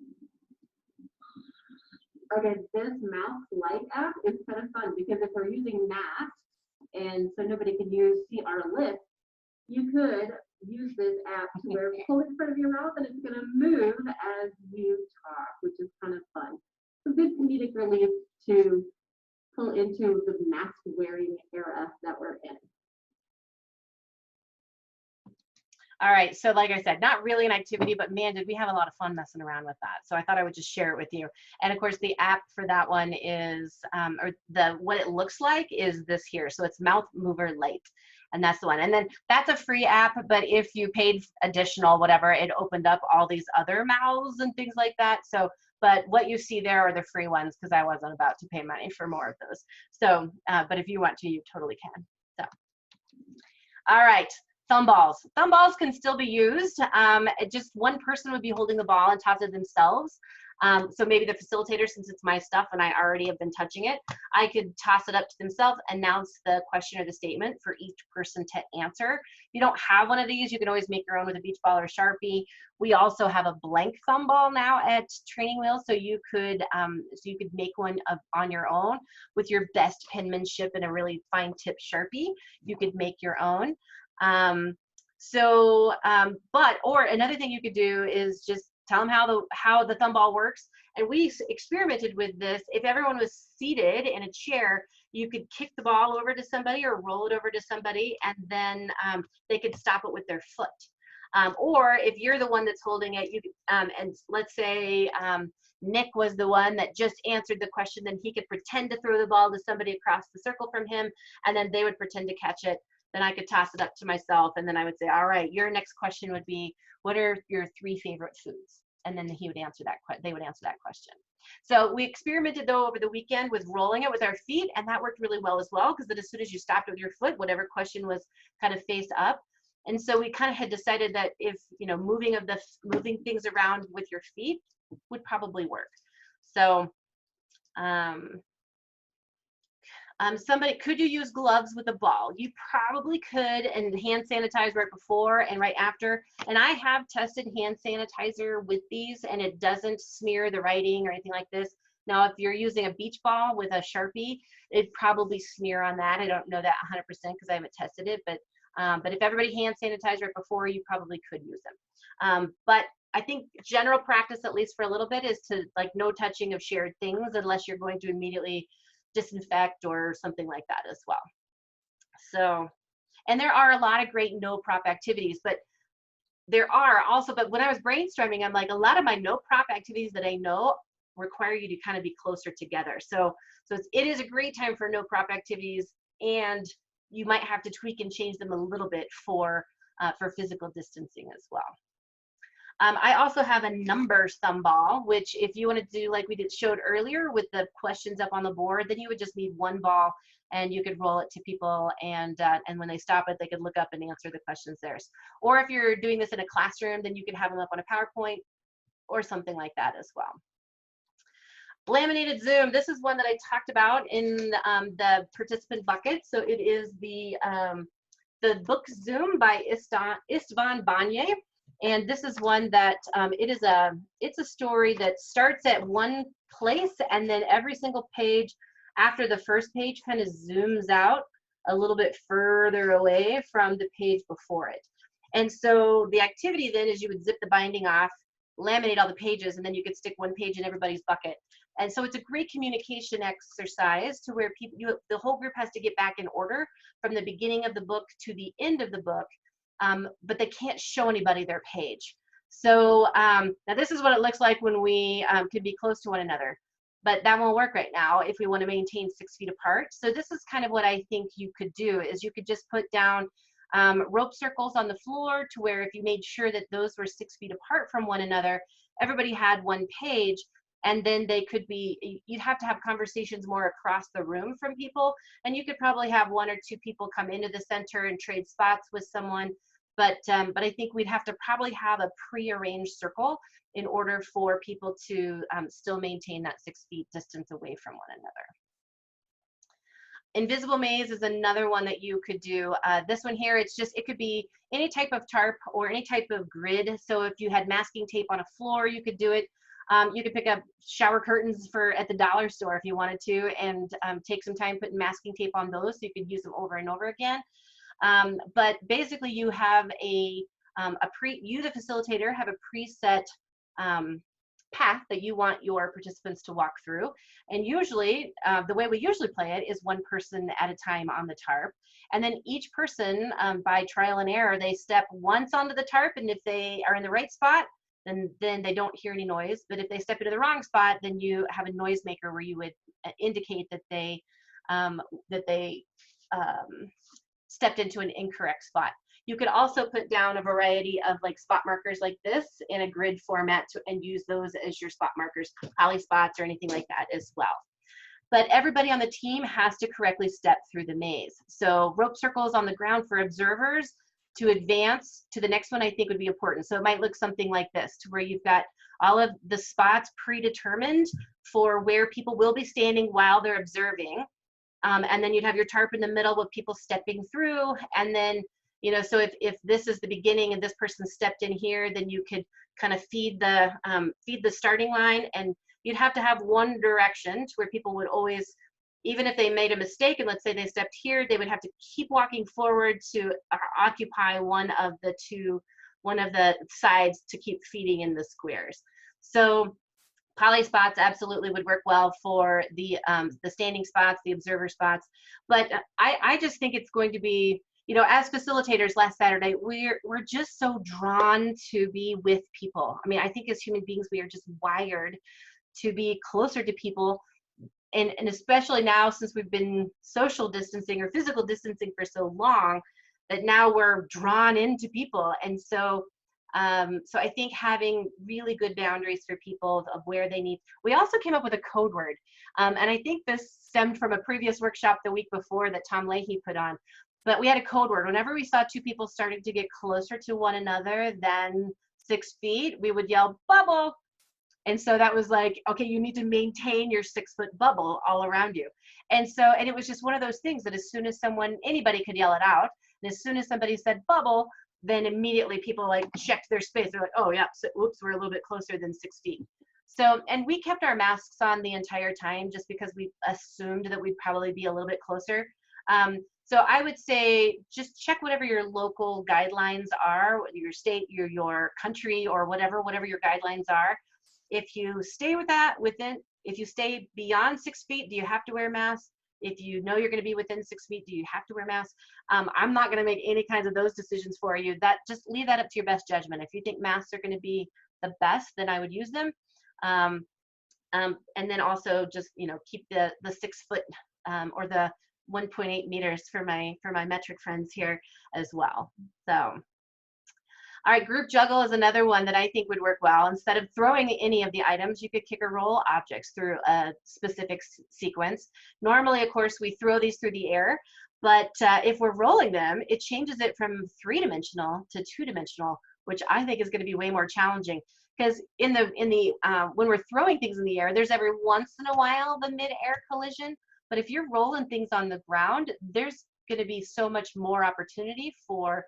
Okay, this mouse light app is kind of fun because if we're using masks and so nobody can see our lips, you could use this app to where pull it in front of your mouth and it's going to move as you talk, which is kind of fun. Some good comedic relief to pull into the mask wearing era that we're in. All right, so like I said, not really an activity, but man, did we have a lot of fun messing around with that. So I thought I would just share it with you. And of course, the app for that one is, what it looks like is this here. So it's Mouth Mover Lite, and that's the one. And then that's a free app, but if you paid additional, whatever, it opened up all these other mouths and things like that. So, but what you see there are the free ones because I wasn't about to pay money for more of those. So, but if you want to, you totally can. So, all right. Thumballs. Thumballs can still be used. Just one person would be holding the ball and toss it themselves. So maybe the facilitator, since it's my stuff and I already have been touching it, I could toss it up to themselves, announce the question or the statement for each person to answer. If you don't have one of these, you can always make your own with a beach ball or Sharpie. We also have a blank thumball now at Training Wheels, so you could make one on your own with your best penmanship and a really fine tip Sharpie. You could make your own. Or another thing you could do is just tell them how the thumball works. And we experimented with this. If everyone was seated in a chair, you could kick the ball over to somebody or roll it over to somebody, and then they could stop it with their foot. Or if you're the one that's holding it, you could, and let's say Nick was the one that just answered the question, then he could pretend to throw the ball to somebody across the circle from him, and then they would pretend to catch it. Then I could toss it up to myself, and then I would say, all right, your next question would be, what are your 3 favorite foods? And then he would answer that, they would answer that question. So we experimented though over the weekend with rolling it with our feet, and that worked really well as well, because as soon as you stopped with your foot, whatever question was kind of face up. And so we kind of had decided that if, moving things around with your feet would probably work. So, could you use gloves with a ball? You probably could, and hand sanitize right before and right after. And I have tested hand sanitizer with these, and it doesn't smear the writing or anything like this. Now, if you're using a beach ball with a Sharpie, it'd probably smear on that. I don't know that 100% because I haven't tested it, but if everybody hand sanitized right before, you probably could use them. But I think general practice, at least for a little bit, is to no touching of shared things unless you're going to immediately disinfect or something like that as well. So, and there are a lot of great no prop activities, but when I was brainstorming, I'm like, a lot of my no prop activities that I know require you to kind of be closer together. So it is a great time for no prop activities, and you might have to tweak and change them a little bit for physical distancing as well. I also have a numbers thumball, which if you want to do like we showed earlier with the questions up on the board, then you would just need one ball and you could roll it to people, and when they stop it, they could look up and answer the questions there. Or if you're doing this in a classroom, then you could have them up on a PowerPoint or something like that as well. Laminated Zoom. This is one that I talked about in the participant bucket. So it is the book Zoom by Istvan Banye. And this is one that it's a story that starts at one place, and then every single page after the first page kind of zooms out a little bit further away from the page before it. And so the activity then is you would zip the binding off, laminate all the pages, and then you could stick one page in everybody's bucket. And so it's a great communication exercise to where the whole group has to get back in order from the beginning of the book to the end of the book. But they can't show anybody their page. So now this is what it looks like when we could be close to one another, but that won't work right now if we want to maintain 6 feet apart. So this is kind of what I think you could do, is you could just put down rope circles on the floor to where if you made sure that those were 6 feet apart from one another, everybody had one page, and then they could be, you'd have to have conversations more across the room from people, and you could probably have 1 or 2 people come into the center and trade spots with someone. But I think we'd have to probably have a pre-arranged circle in order for people to still maintain that 6 feet distance away from one another. Invisible maze is another one that you could do. This one here, it could be any type of tarp or any type of grid. So if you had masking tape on a floor, you could do it. You could pick up shower curtains at the dollar store if you wanted to, and take some time putting masking tape on those so you could use them over and over again. But basically you have you the facilitator have a preset path that you want your participants to walk through. And usually, the way we usually play it is one person at a time on the tarp. And then each person, by trial and error, they step once onto the tarp, and if they are in the right spot, then they don't hear any noise. But if they step into the wrong spot, then you have a noisemaker where you would indicate that they stepped into an incorrect spot. You could also put down a variety of like spot markers like this in a grid format and use those as your spot markers, poly spots or anything like that as well. But everybody on the team has to correctly step through the maze. So rope circles on the ground for observers to advance to the next one I think would be important. So it might look something like this, to where you've got all of the spots predetermined for where people will be standing while they're observing. And then you'd have your tarp in the middle with people stepping through. And then, you know, so if this is the beginning and this person stepped in here, then you could kind of feed the starting line, and you'd have to have one direction to where people would always, even if they made a mistake and let's say they stepped here, they would have to keep walking forward to occupy one of the sides to keep feeding in the squares. So poly spots absolutely would work well for the standing spots, the observer spots. But I just think it's going to be, you know, as facilitators last Saturday, we're just so drawn to be with people. I mean, I think as human beings, we are just wired to be closer to people. And especially now, since we've been social distancing or physical distancing for so long, that now we're drawn into people. And so so I think having really good boundaries for people of where they need. We also came up with a code word. And I think this stemmed from a previous workshop the week before that Tom Leahy put on. But we had a code word. Whenever we saw two people starting to get closer to one another than 6 feet, we would yell, bubble. And so that was like, okay, you need to maintain your 6-foot bubble all around you. And so, and it was just one of those things that as soon as anybody could yell it out, and as soon as somebody said bubble, then immediately people like checked their space. They're like, oh yeah, so, oops, we're a little bit closer than 6 feet. So, and we kept our masks on the entire time just because we assumed that we'd probably be a little bit closer. So I would say just check whatever your local guidelines are, your state, your country, or whatever your guidelines are. If you stay with that if you stay beyond 6 feet, do you have to wear a mask? If you know you're going to be within 6 feet, do you have to wear a mask? I'm not going to make any kinds of those decisions for you. Just leave that up to your best judgment. If you think masks are going to be the best, then I would use them. And then also just, you know, keep the 6 foot or the 1.8 meters for my metric friends here as well. So. All right, group juggle is another one that I think would work well. Instead of throwing any of the items, you could kick or roll objects through a specific sequence. Normally, of course, we throw these through the air, but if we're rolling them, it changes it from 3-dimensional to 2-dimensional, which I think is going to be way more challenging. Because when we're throwing things in the air, there's every once in a while the mid-air collision. But if you're rolling things on the ground, there's going to be so much more opportunity for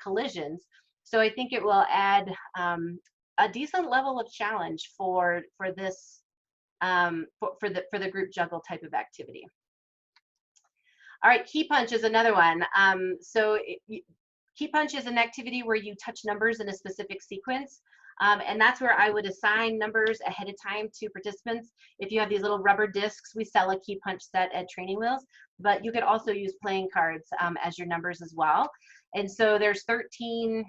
collisions. So I think it will add a decent level of challenge for this for the group juggle type of activity. All right, key punch is another one. Key punch is an activity where you touch numbers in a specific sequence. And that's where I would assign numbers ahead of time to participants. If you have these little rubber discs, we sell a key punch set at Training Wheels, but you could also use playing cards as your numbers as well. And so there's 13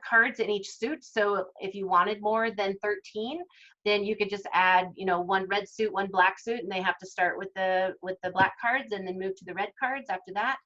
cards in each suit. So if you wanted more than 13, then you could just add, you know, 1 red suit, 1 black suit, and they have to start with the black cards and then move to the red cards after that.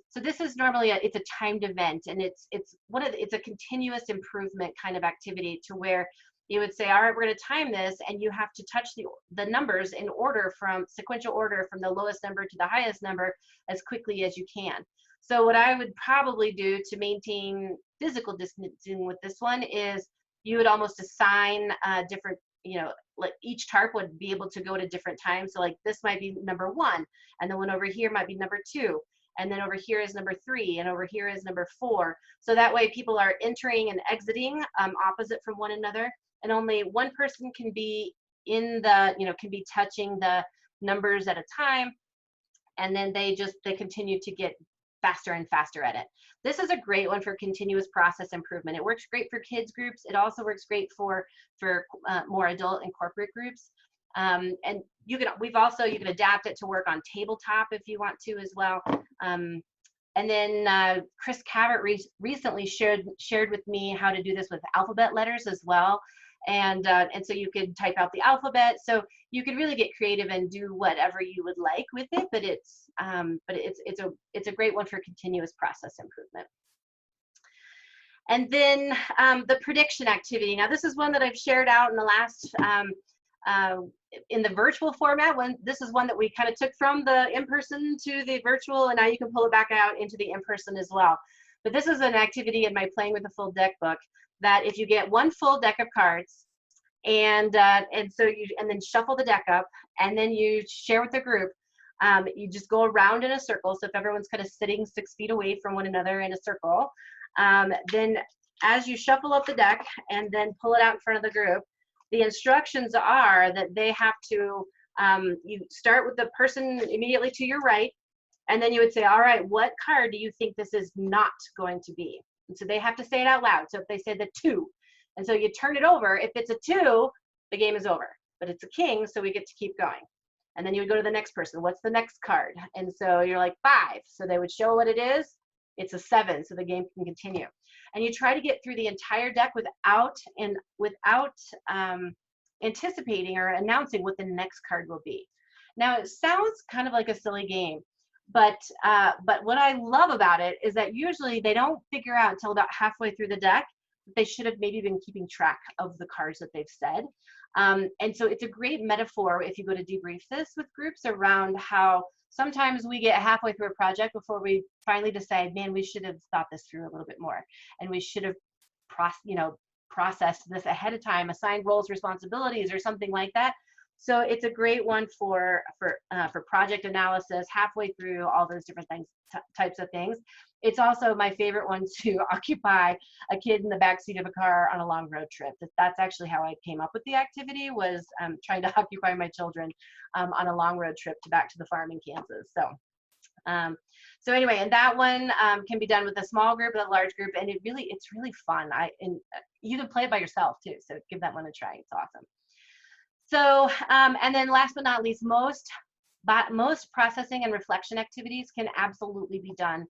So this is normally it's a timed event, and it's a continuous improvement kind of activity, to where you would say, all right, we're going to time this, and you have to touch the numbers in order, from sequential order, from the lowest number to the highest number as quickly as you can. So what I would probably do to maintain physical distancing with this one is you would almost assign different, you know, like each tarp would be able to go at a different time. So like this might be number 1, and the one over here might be number 2. And then over here is number 3, and over here is number 4. So that way people are entering and exiting opposite from one another, and only one person can be in the, you know, can be touching the numbers at a time. And then they continue to get faster and faster at it. This is a great one for continuous process improvement. It works great for kids groups. It also works great for more adult and corporate groups. And you can adapt it to work on tabletop if you want to as well. And then Chris Cabot recently shared with me how to do this with alphabet letters as well. And so you could type out the alphabet. So you could really get creative and do whatever you would like with it. But it's a great one for continuous process improvement. And then the prediction activity. Now this is one that I've shared out in the last in the virtual format. This is one that we kind of took from the in-person to the virtual, and now you can pull it back out into the in-person as well. But this is an activity in my Playing with a Full Deck book that if you get one full deck of cards and then shuffle the deck up and then you share with the group, you just go around in a circle. So if everyone's kind of sitting 6 feet away from one another in a circle, then as you shuffle up the deck and then pull it out in front of the group, the instructions are that they have to, you start with the person immediately to your right, and then you would say, all right, what card do you think this is not going to be? And so they have to say it out loud. So if they say the 2, and so you turn it over, if it's a 2, the game is over. But it's a king, so we get to keep going. And then you would go to the next person. What's the next card? And so you're like 5. So they would show what it is. It's a 7, so the game can continue. And you try to get through the entire deck without anticipating or announcing what the next card will be. Now it sounds kind of like a silly game, but what I love about it is that usually they don't figure out until about halfway through the deck that they should have maybe been keeping track of the cards that they've said. And so it's a great metaphor if you go to debrief this with groups around how sometimes we get halfway through a project before we finally decide, man, we should have thought this through a little bit more, and we should have processed this ahead of time, assigned roles, responsibilities, or something like that. So it's a great one for project analysis, halfway through all those different things, types of things. It's also my favorite one to occupy a kid in the backseat of a car on a long road trip. That's actually how I came up with the activity, was trying to occupy my children on a long road trip back to the farm in Kansas. So anyway, and that one can be done with a small group, a large group, and it's really fun. You can play it by yourself too, so give that one a try. It's awesome. So, and then last but not least, most processing and reflection activities can absolutely be done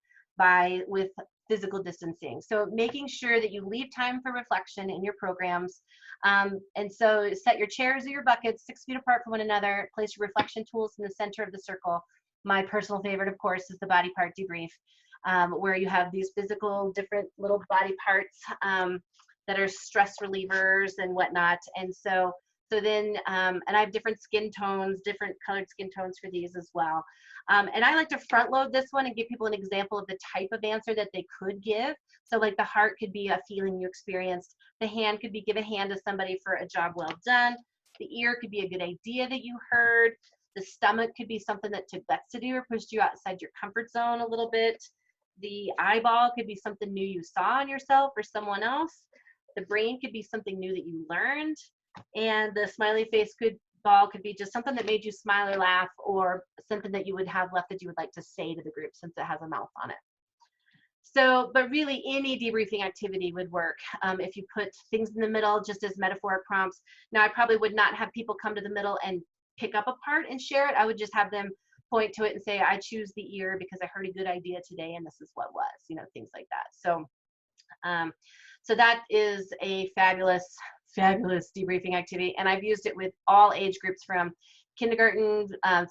with physical distancing. So making sure that you leave time for reflection in your programs. And so set your chairs or your buckets 6 feet apart from one another, place your reflection tools in the center of the circle. My personal favorite, of course, is the body part debrief, where you have these physical different little body parts that are stress relievers and whatnot. And so then, and I have different skin tones, different colored skin tones for these as well. And I like to front load this one and give people an example of the type of answer that they could give. So like the heart could be a feeling you experienced. The hand could be give a hand to somebody for a job well done. The ear could be a good idea that you heard. The stomach could be something that took guts to do or pushed you outside your comfort zone a little bit. The eyeball could be something new you saw in yourself or someone else. The brain could be something new that you learned. And the smiley face ball could be just something that made you smile or laugh, or something that you would have left that you would like to say to the group since it has a mouth on it. So, but really any debriefing activity would work if you put things in the middle just as metaphoric prompts. Now, I probably would not have people come to the middle and pick up a part and share it. I would just have them point to it and say, I choose the ear because I heard a good idea today and this is what was, things like that. So, so that is a fabulous debriefing activity, and I've used it with all age groups from kindergarten, as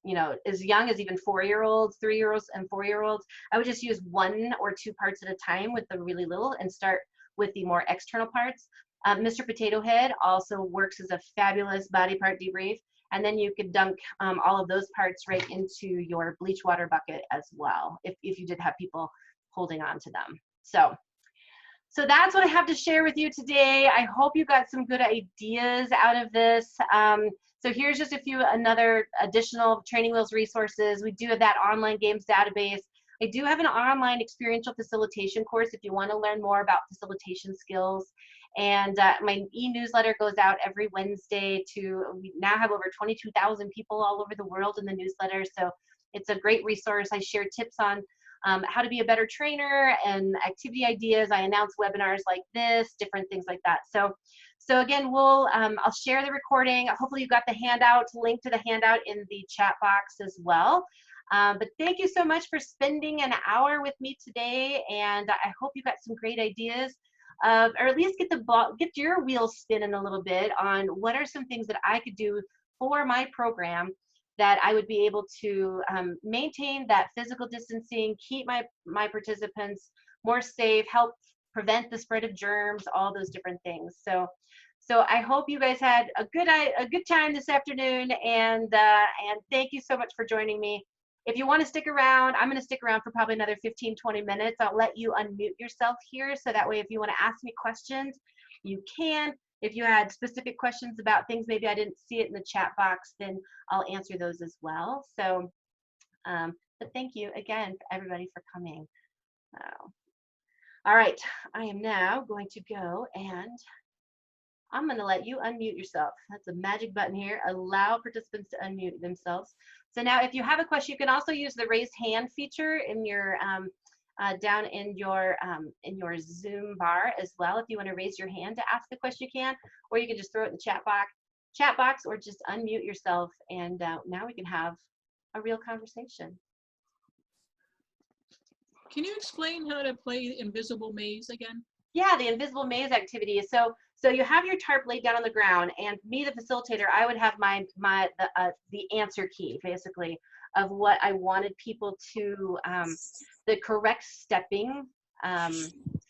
young as even 4-year-olds, 3-year-olds, and 4-year-olds. I would just use 1 or 2 parts at a time with the really little and start with the more external parts. Mr. Potato Head also works as a fabulous body part debrief, and then you could dunk all of those parts right into your bleach water bucket as well, if you did have people holding on to them. So that's what I have to share with you today. I hope you got some good ideas out of this. So here's just a few another additional Training Wheels resources. We do have that online games database. I do have an online experiential facilitation course if you want to learn more about facilitation skills. And my e-newsletter goes out every Wednesday we now have over 22,000 people all over the world in the newsletter. So it's a great resource. I share tips on how to be a better trainer and activity ideas. I announce webinars like this, different things like that. So again, I'll share the recording. Hopefully you got the handout, link to the handout in the chat box as well. But thank you so much for spending an hour with me today, and I hope you got some great ideas, or at least get your wheels spinning a little bit on what are some things that I could do for my program that I would be able to maintain that physical distancing, keep my participants more safe, help prevent the spread of germs, all those different things. So I hope you guys had a good time this afternoon, and thank you so much for joining me. If you want to stick around, I'm going to stick around for probably another 15-20 minutes. I'll let you unmute yourself here, so that way if you want to ask me questions, you can. If you had specific questions about things, maybe I didn't see it in the chat box, then I'll answer those as well. So, but thank you again, everybody, for coming. All right, I am now going to go and I'm going to let you unmute yourself. That's a magic button here. Allow participants to unmute themselves. So now if you have a question, you can also use the raise hand feature in your down in your Zoom bar as well. If you want to raise your hand to ask the question, you can, or you can just throw it in the chat box, or just unmute yourself, and now we can have a real conversation. Can you explain how to play Invisible Maze again? Yeah, the Invisible Maze activity. So you have your tarp laid down on the ground, and me, the facilitator, I would have the answer key, basically, of what I wanted people to, the correct stepping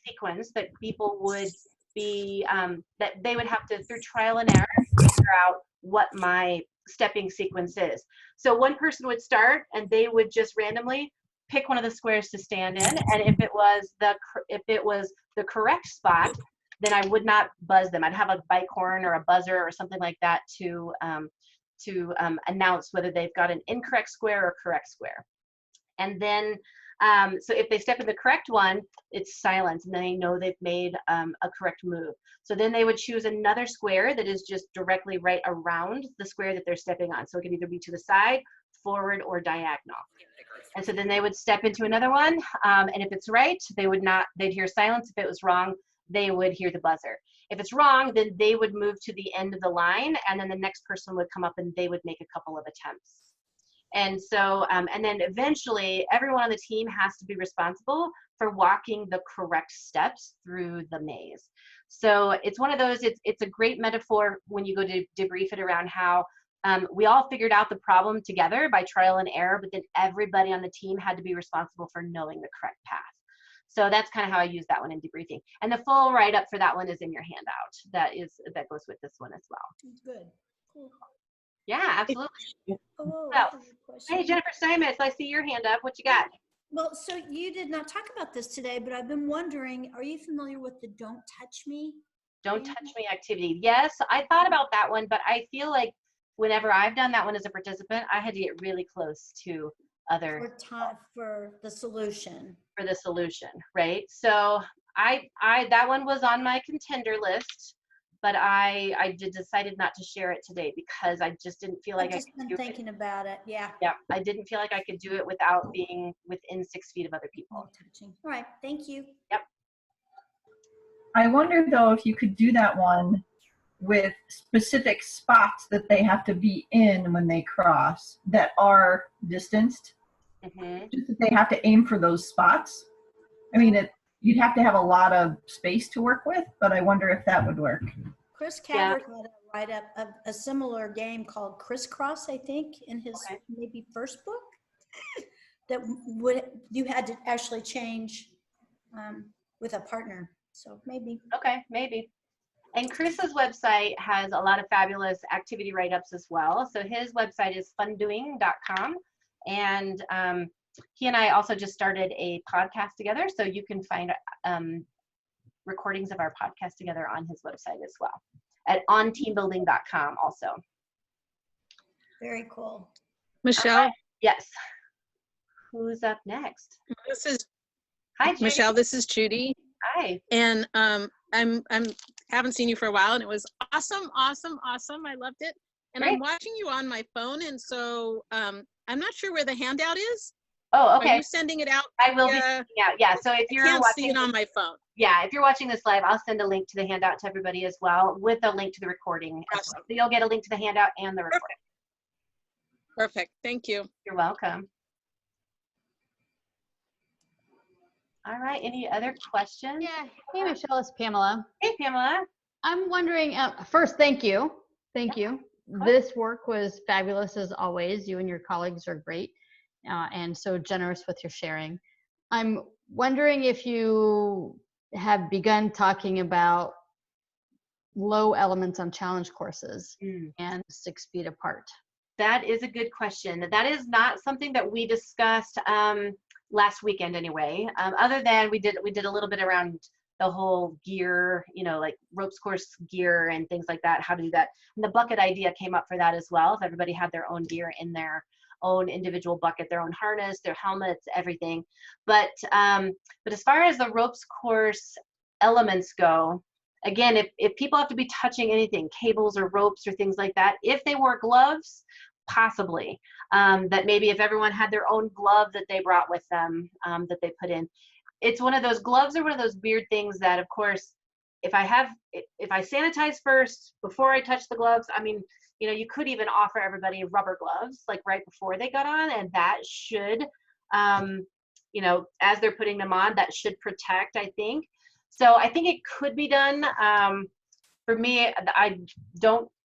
sequence that people would be, that they would have to, through trial and error, figure out what my stepping sequence is. So one person would start, and they would just randomly pick one of the squares to stand in, and if it was the correct spot, then I would not buzz them. I'd have a bike horn or a buzzer or something like that to announce whether they've got an incorrect square or correct square. And then, so if they step in the correct one, it's silence, and they know they've made a correct move. So then they would choose another square that is just directly right around the square that they're stepping on. So it could either be to the side, forward, or diagonal. And so then they would step into another one, and if it's right, they'd hear silence. If it was wrong, they would hear the buzzer. If it's wrong, then they would move to the end of the line, and then the next person would come up and they would make a couple of attempts. And so, and then eventually everyone on the team has to be responsible for walking the correct steps through the maze. So it's one of those, it's a great metaphor when you go to debrief it around how we all figured out the problem together by trial and error, but then everybody on the team had to be responsible for knowing the correct path. So that's kind of how I use that one in debriefing. And the full write-up for that one is in your handout. That goes with this one as well. Good. Cool. Yeah, absolutely. Hello. So, hey, Jennifer Steinmetz, I see your hand up. What you got? Well, so you did not talk about this today, but I've been wondering, are you familiar with the Don't Touch Me? Don't touch me activity. Yes, I thought about that one, but I feel like whenever I've done that one as a participant, I had to get really close to other for the solution. For the solution, right? So I that one was on my contender list, but I decided not to share it today because I just didn't feel like I've just been thinking about it. Yeah. Yeah, I didn't feel like I could do it without being within 6 feet of other people. All right, thank you. Yep. I wonder though if you could do that one with specific spots that they have to be in when they cross that are distanced. Mm-hmm. Just that they have to aim for those spots. I mean, you'd have to have a lot of space to work with, but I wonder if that would work. Chris Calvert had a write-up of a similar game called Crisscross, I think, in his maybe first book. That you had to actually change with a partner. So maybe. Okay, maybe. And Chris's website has a lot of fabulous activity write-ups as well. So his website is fundoing.com. And he and I also just started a podcast together. So you can find recordings of our podcast together on his website as well. At onteambuilding.com also. Very cool. Michelle? Right. Yes. Who's up next? This is Hi, Judy. Michelle. This is Judy. Hi. And I'm haven't seen you for a while, and it was awesome. I loved it. And Great. I'm watching you on my phone, and so I'm not sure where the handout is. Oh, Are okay. you sending it out? I will be Yeah. sending out. Yeah. So if I you're can't see watching, it on my phone. yeah, if you're watching this live, I'll send a link to the handout to everybody as well, with a link to the recording as well. So you'll get a link to the handout and the recording. Perfect. Thank you. You're welcome. All right. Any other questions? Yeah. Hey, Michelle, it's Pamela. Hey, Pamela. I'm wondering, first, thank you. Thank you. This work was fabulous as always. You and your colleagues are great and so generous with your sharing. I'm wondering if you have begun talking about low elements on challenge courses and 6 feet apart. That is a good question. That is not something that we discussed last weekend anyway, other than we did a little bit around the whole gear, you know, like ropes course gear and things like that, how to do that. And the bucket idea came up for that as well. If everybody had their own gear in their own individual bucket, their own harness, their helmets, everything. But as far as the ropes course elements go, again, if people have to be touching anything, cables or ropes or things like that, if they wore gloves, possibly. That maybe if everyone had their own glove that they brought with them, that they put in. It's one of those gloves are one of those weird things that, of course, if I sanitize first before I touch the gloves, I mean, you know, you could even offer everybody rubber gloves like right before they got on, and that should, you know, as they're putting them on, that should protect, I think. So I think it could be done. For me, I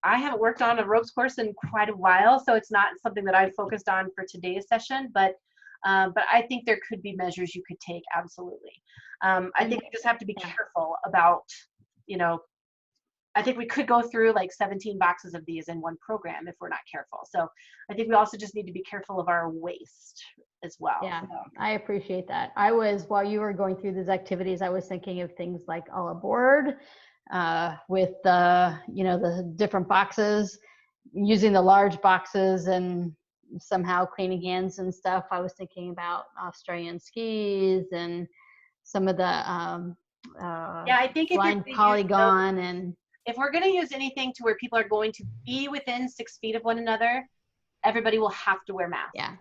haven't worked on a ropes course in quite a while, so it's not something that I focused on for today's session, but I think there could be measures you could take, absolutely. I think we just have to be careful about, you know, I think we could go through like 17 boxes of these in one program if we're not careful. So I think we also just need to be careful of our waste as well. Yeah, I appreciate that. While you were going through these activities, I was thinking of things like all aboard with the, you know, the different boxes, using the large boxes and somehow cleaning hands and stuff. I was thinking about Australian skis and some of the yeah, I think blind polygon, and if we're going to use anything to where people are going to be within 6 feet of one another, everybody will have to wear masks. Yeah.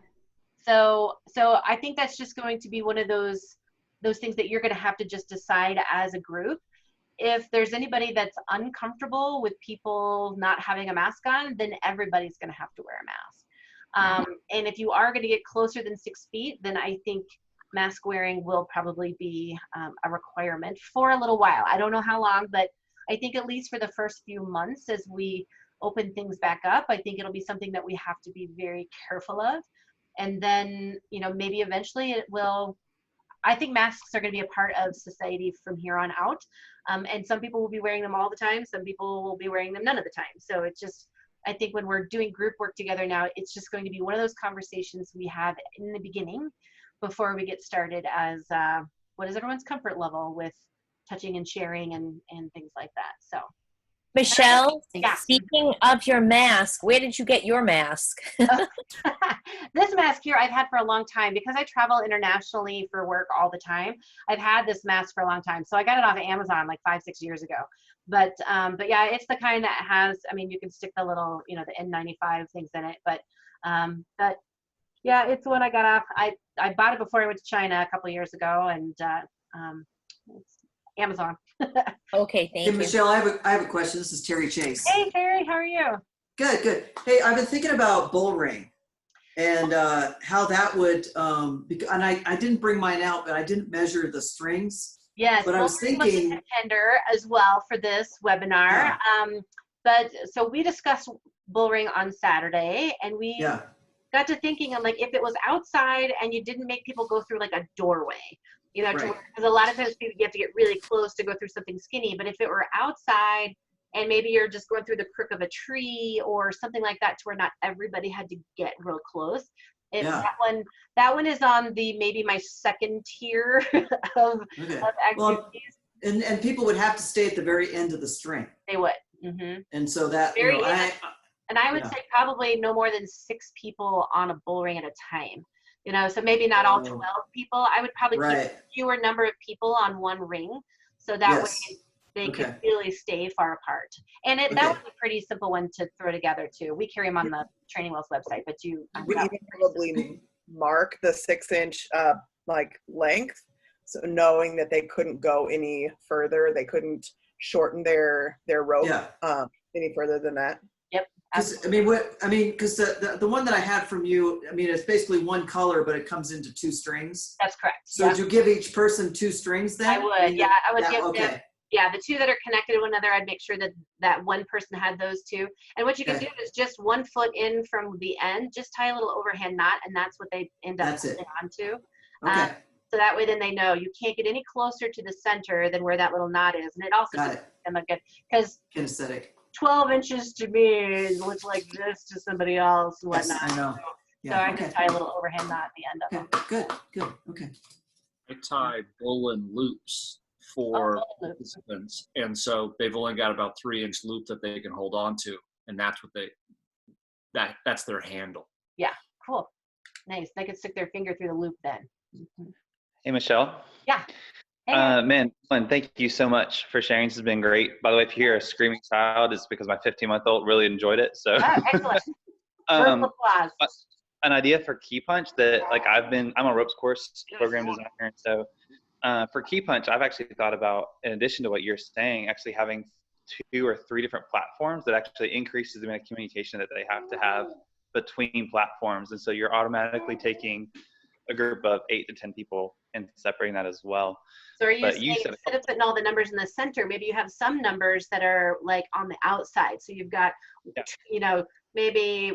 So I think that's just going to be one of those things that you're going to have to just decide as a group. If there's anybody that's uncomfortable with people not having a mask on, then everybody's going to have to wear a mask. And if you are going to get closer than 6 feet, then I think mask wearing will probably be a requirement for a little while. I don't know how long, but I think at least for the first few months as we open things back up, I think it'll be something that we have to be very careful of. And then, you know, maybe eventually it will, I think masks are going to be a part of society from here on out. And some people will be wearing them all the time. Some people will be wearing them none of the time. So it's just, I think when we're doing group work together now, it's just going to be one of those conversations we have in the beginning before we get started as what is everyone's comfort level with touching and sharing and things like that. So Michelle, yeah. Speaking of your mask, where did you get your mask? This mask here I've had for a long time because I travel internationally for work all the time. I've had this mask for a long time. So I got it off of Amazon like 5-6 years ago. But yeah, it's the kind that has, I mean, you can stick the little, you know, the N95 things in it. But yeah, it's one I got off. I bought it before I went to China a couple of years ago, and it's Amazon. Okay, thank you. Hey, Michelle, I have a question. This is Terry Chase. Hey, Terry, how are you? Good, good. Hey, I've been thinking about bull ring and how that would, and I didn't bring mine out, but I didn't measure the strings. Yes, but I was thinking a contender as well for this webinar. Yeah. But so we discussed bull ring on Saturday, and we got to thinking, I'm like, if it was outside and you didn't make people go through like a doorway, you know, because a lot of times you have to get really close to go through something skinny. But if it were outside and maybe you're just going through the crook of a tree or something like that, to where not everybody had to get real close. That one is on the maybe my second tier of activities. Well, and people would have to stay at the very end of the string. They would. Mm-hmm. And so that, very you know, I would say probably no more than 6 people on a bull ring at a time. You know, so maybe not all 12 people. I would probably keep a fewer number of people on one ring, so that way they can really stay far apart. And that was a pretty simple one to throw together too. We carry them on the Training Wheels website, but mark the 6-inch like length. So knowing that they couldn't go any further, they couldn't shorten their rope any further than that. Yep. Because because the one that I had from you, I mean, it's basically one color, but it comes into 2 strings. That's correct. So would you give each person 2 strings then? I would. Yeah, I would give them. Okay. Yeah, the 2 that are connected to one another, I'd make sure that one person had those 2. And what you can do is just 1 foot in from the end, just tie a little overhand knot, and that's what they end up holding onto. Okay. So that way then they know you can't get any closer to the center than where that little knot is. And it also gives them a good, because kinesthetic. 12 inches to me looks like this to somebody else and whatnot. Yes, I know. So I just tie a little overhand knot at the end of them. Good. Okay. I tie bowline loops for participants, and so they've only got about 3-inch loop that they can hold on to, and that's what that's their handle. Yeah, cool. Nice. They could stick their finger through the loop then. Hey, Michelle. Yeah. Hey. Man, thank you so much for sharing. This has been great. By the way, if you hear a screaming child, it's because my 15-month-old really enjoyed it. So excellent. Applause. An idea for KeyPunch that, like, I'm a ropes course program designer, and so for KeyPunch, I've actually thought about, in addition to what you're saying, actually having 2 or 3 different platforms that actually increases the amount of communication that they have to have between platforms. And so you're automatically taking a group of 8 to 10 people and separating that as well. So are you saying instead of putting all the numbers in the center, maybe you have some numbers that are like on the outside. So you've got, maybe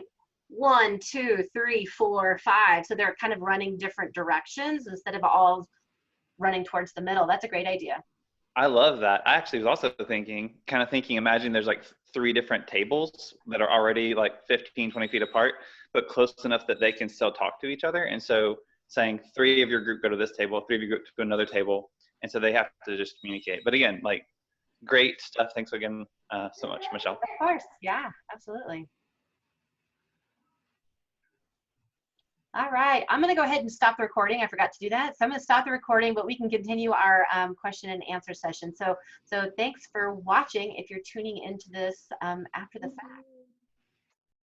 1, 2, 3, 4, 5. So they're kind of running different directions instead of all running towards the middle. That's a great idea. I love that. I actually was also thinking, imagine there's like 3 different tables that are already like 15, 20 feet apart, but close enough that they can still talk to each other. And so saying 3 of your group go to this table, 3 of your group to another table. And so they have to just communicate. But again, like, great stuff. Thanks again so much, Michelle. Of course. Yeah, absolutely. All right, I'm gonna go ahead and stop the recording. I forgot to do that. So I'm gonna stop the recording, but we can continue our question and answer session. So thanks for watching if you're tuning into this after the fact.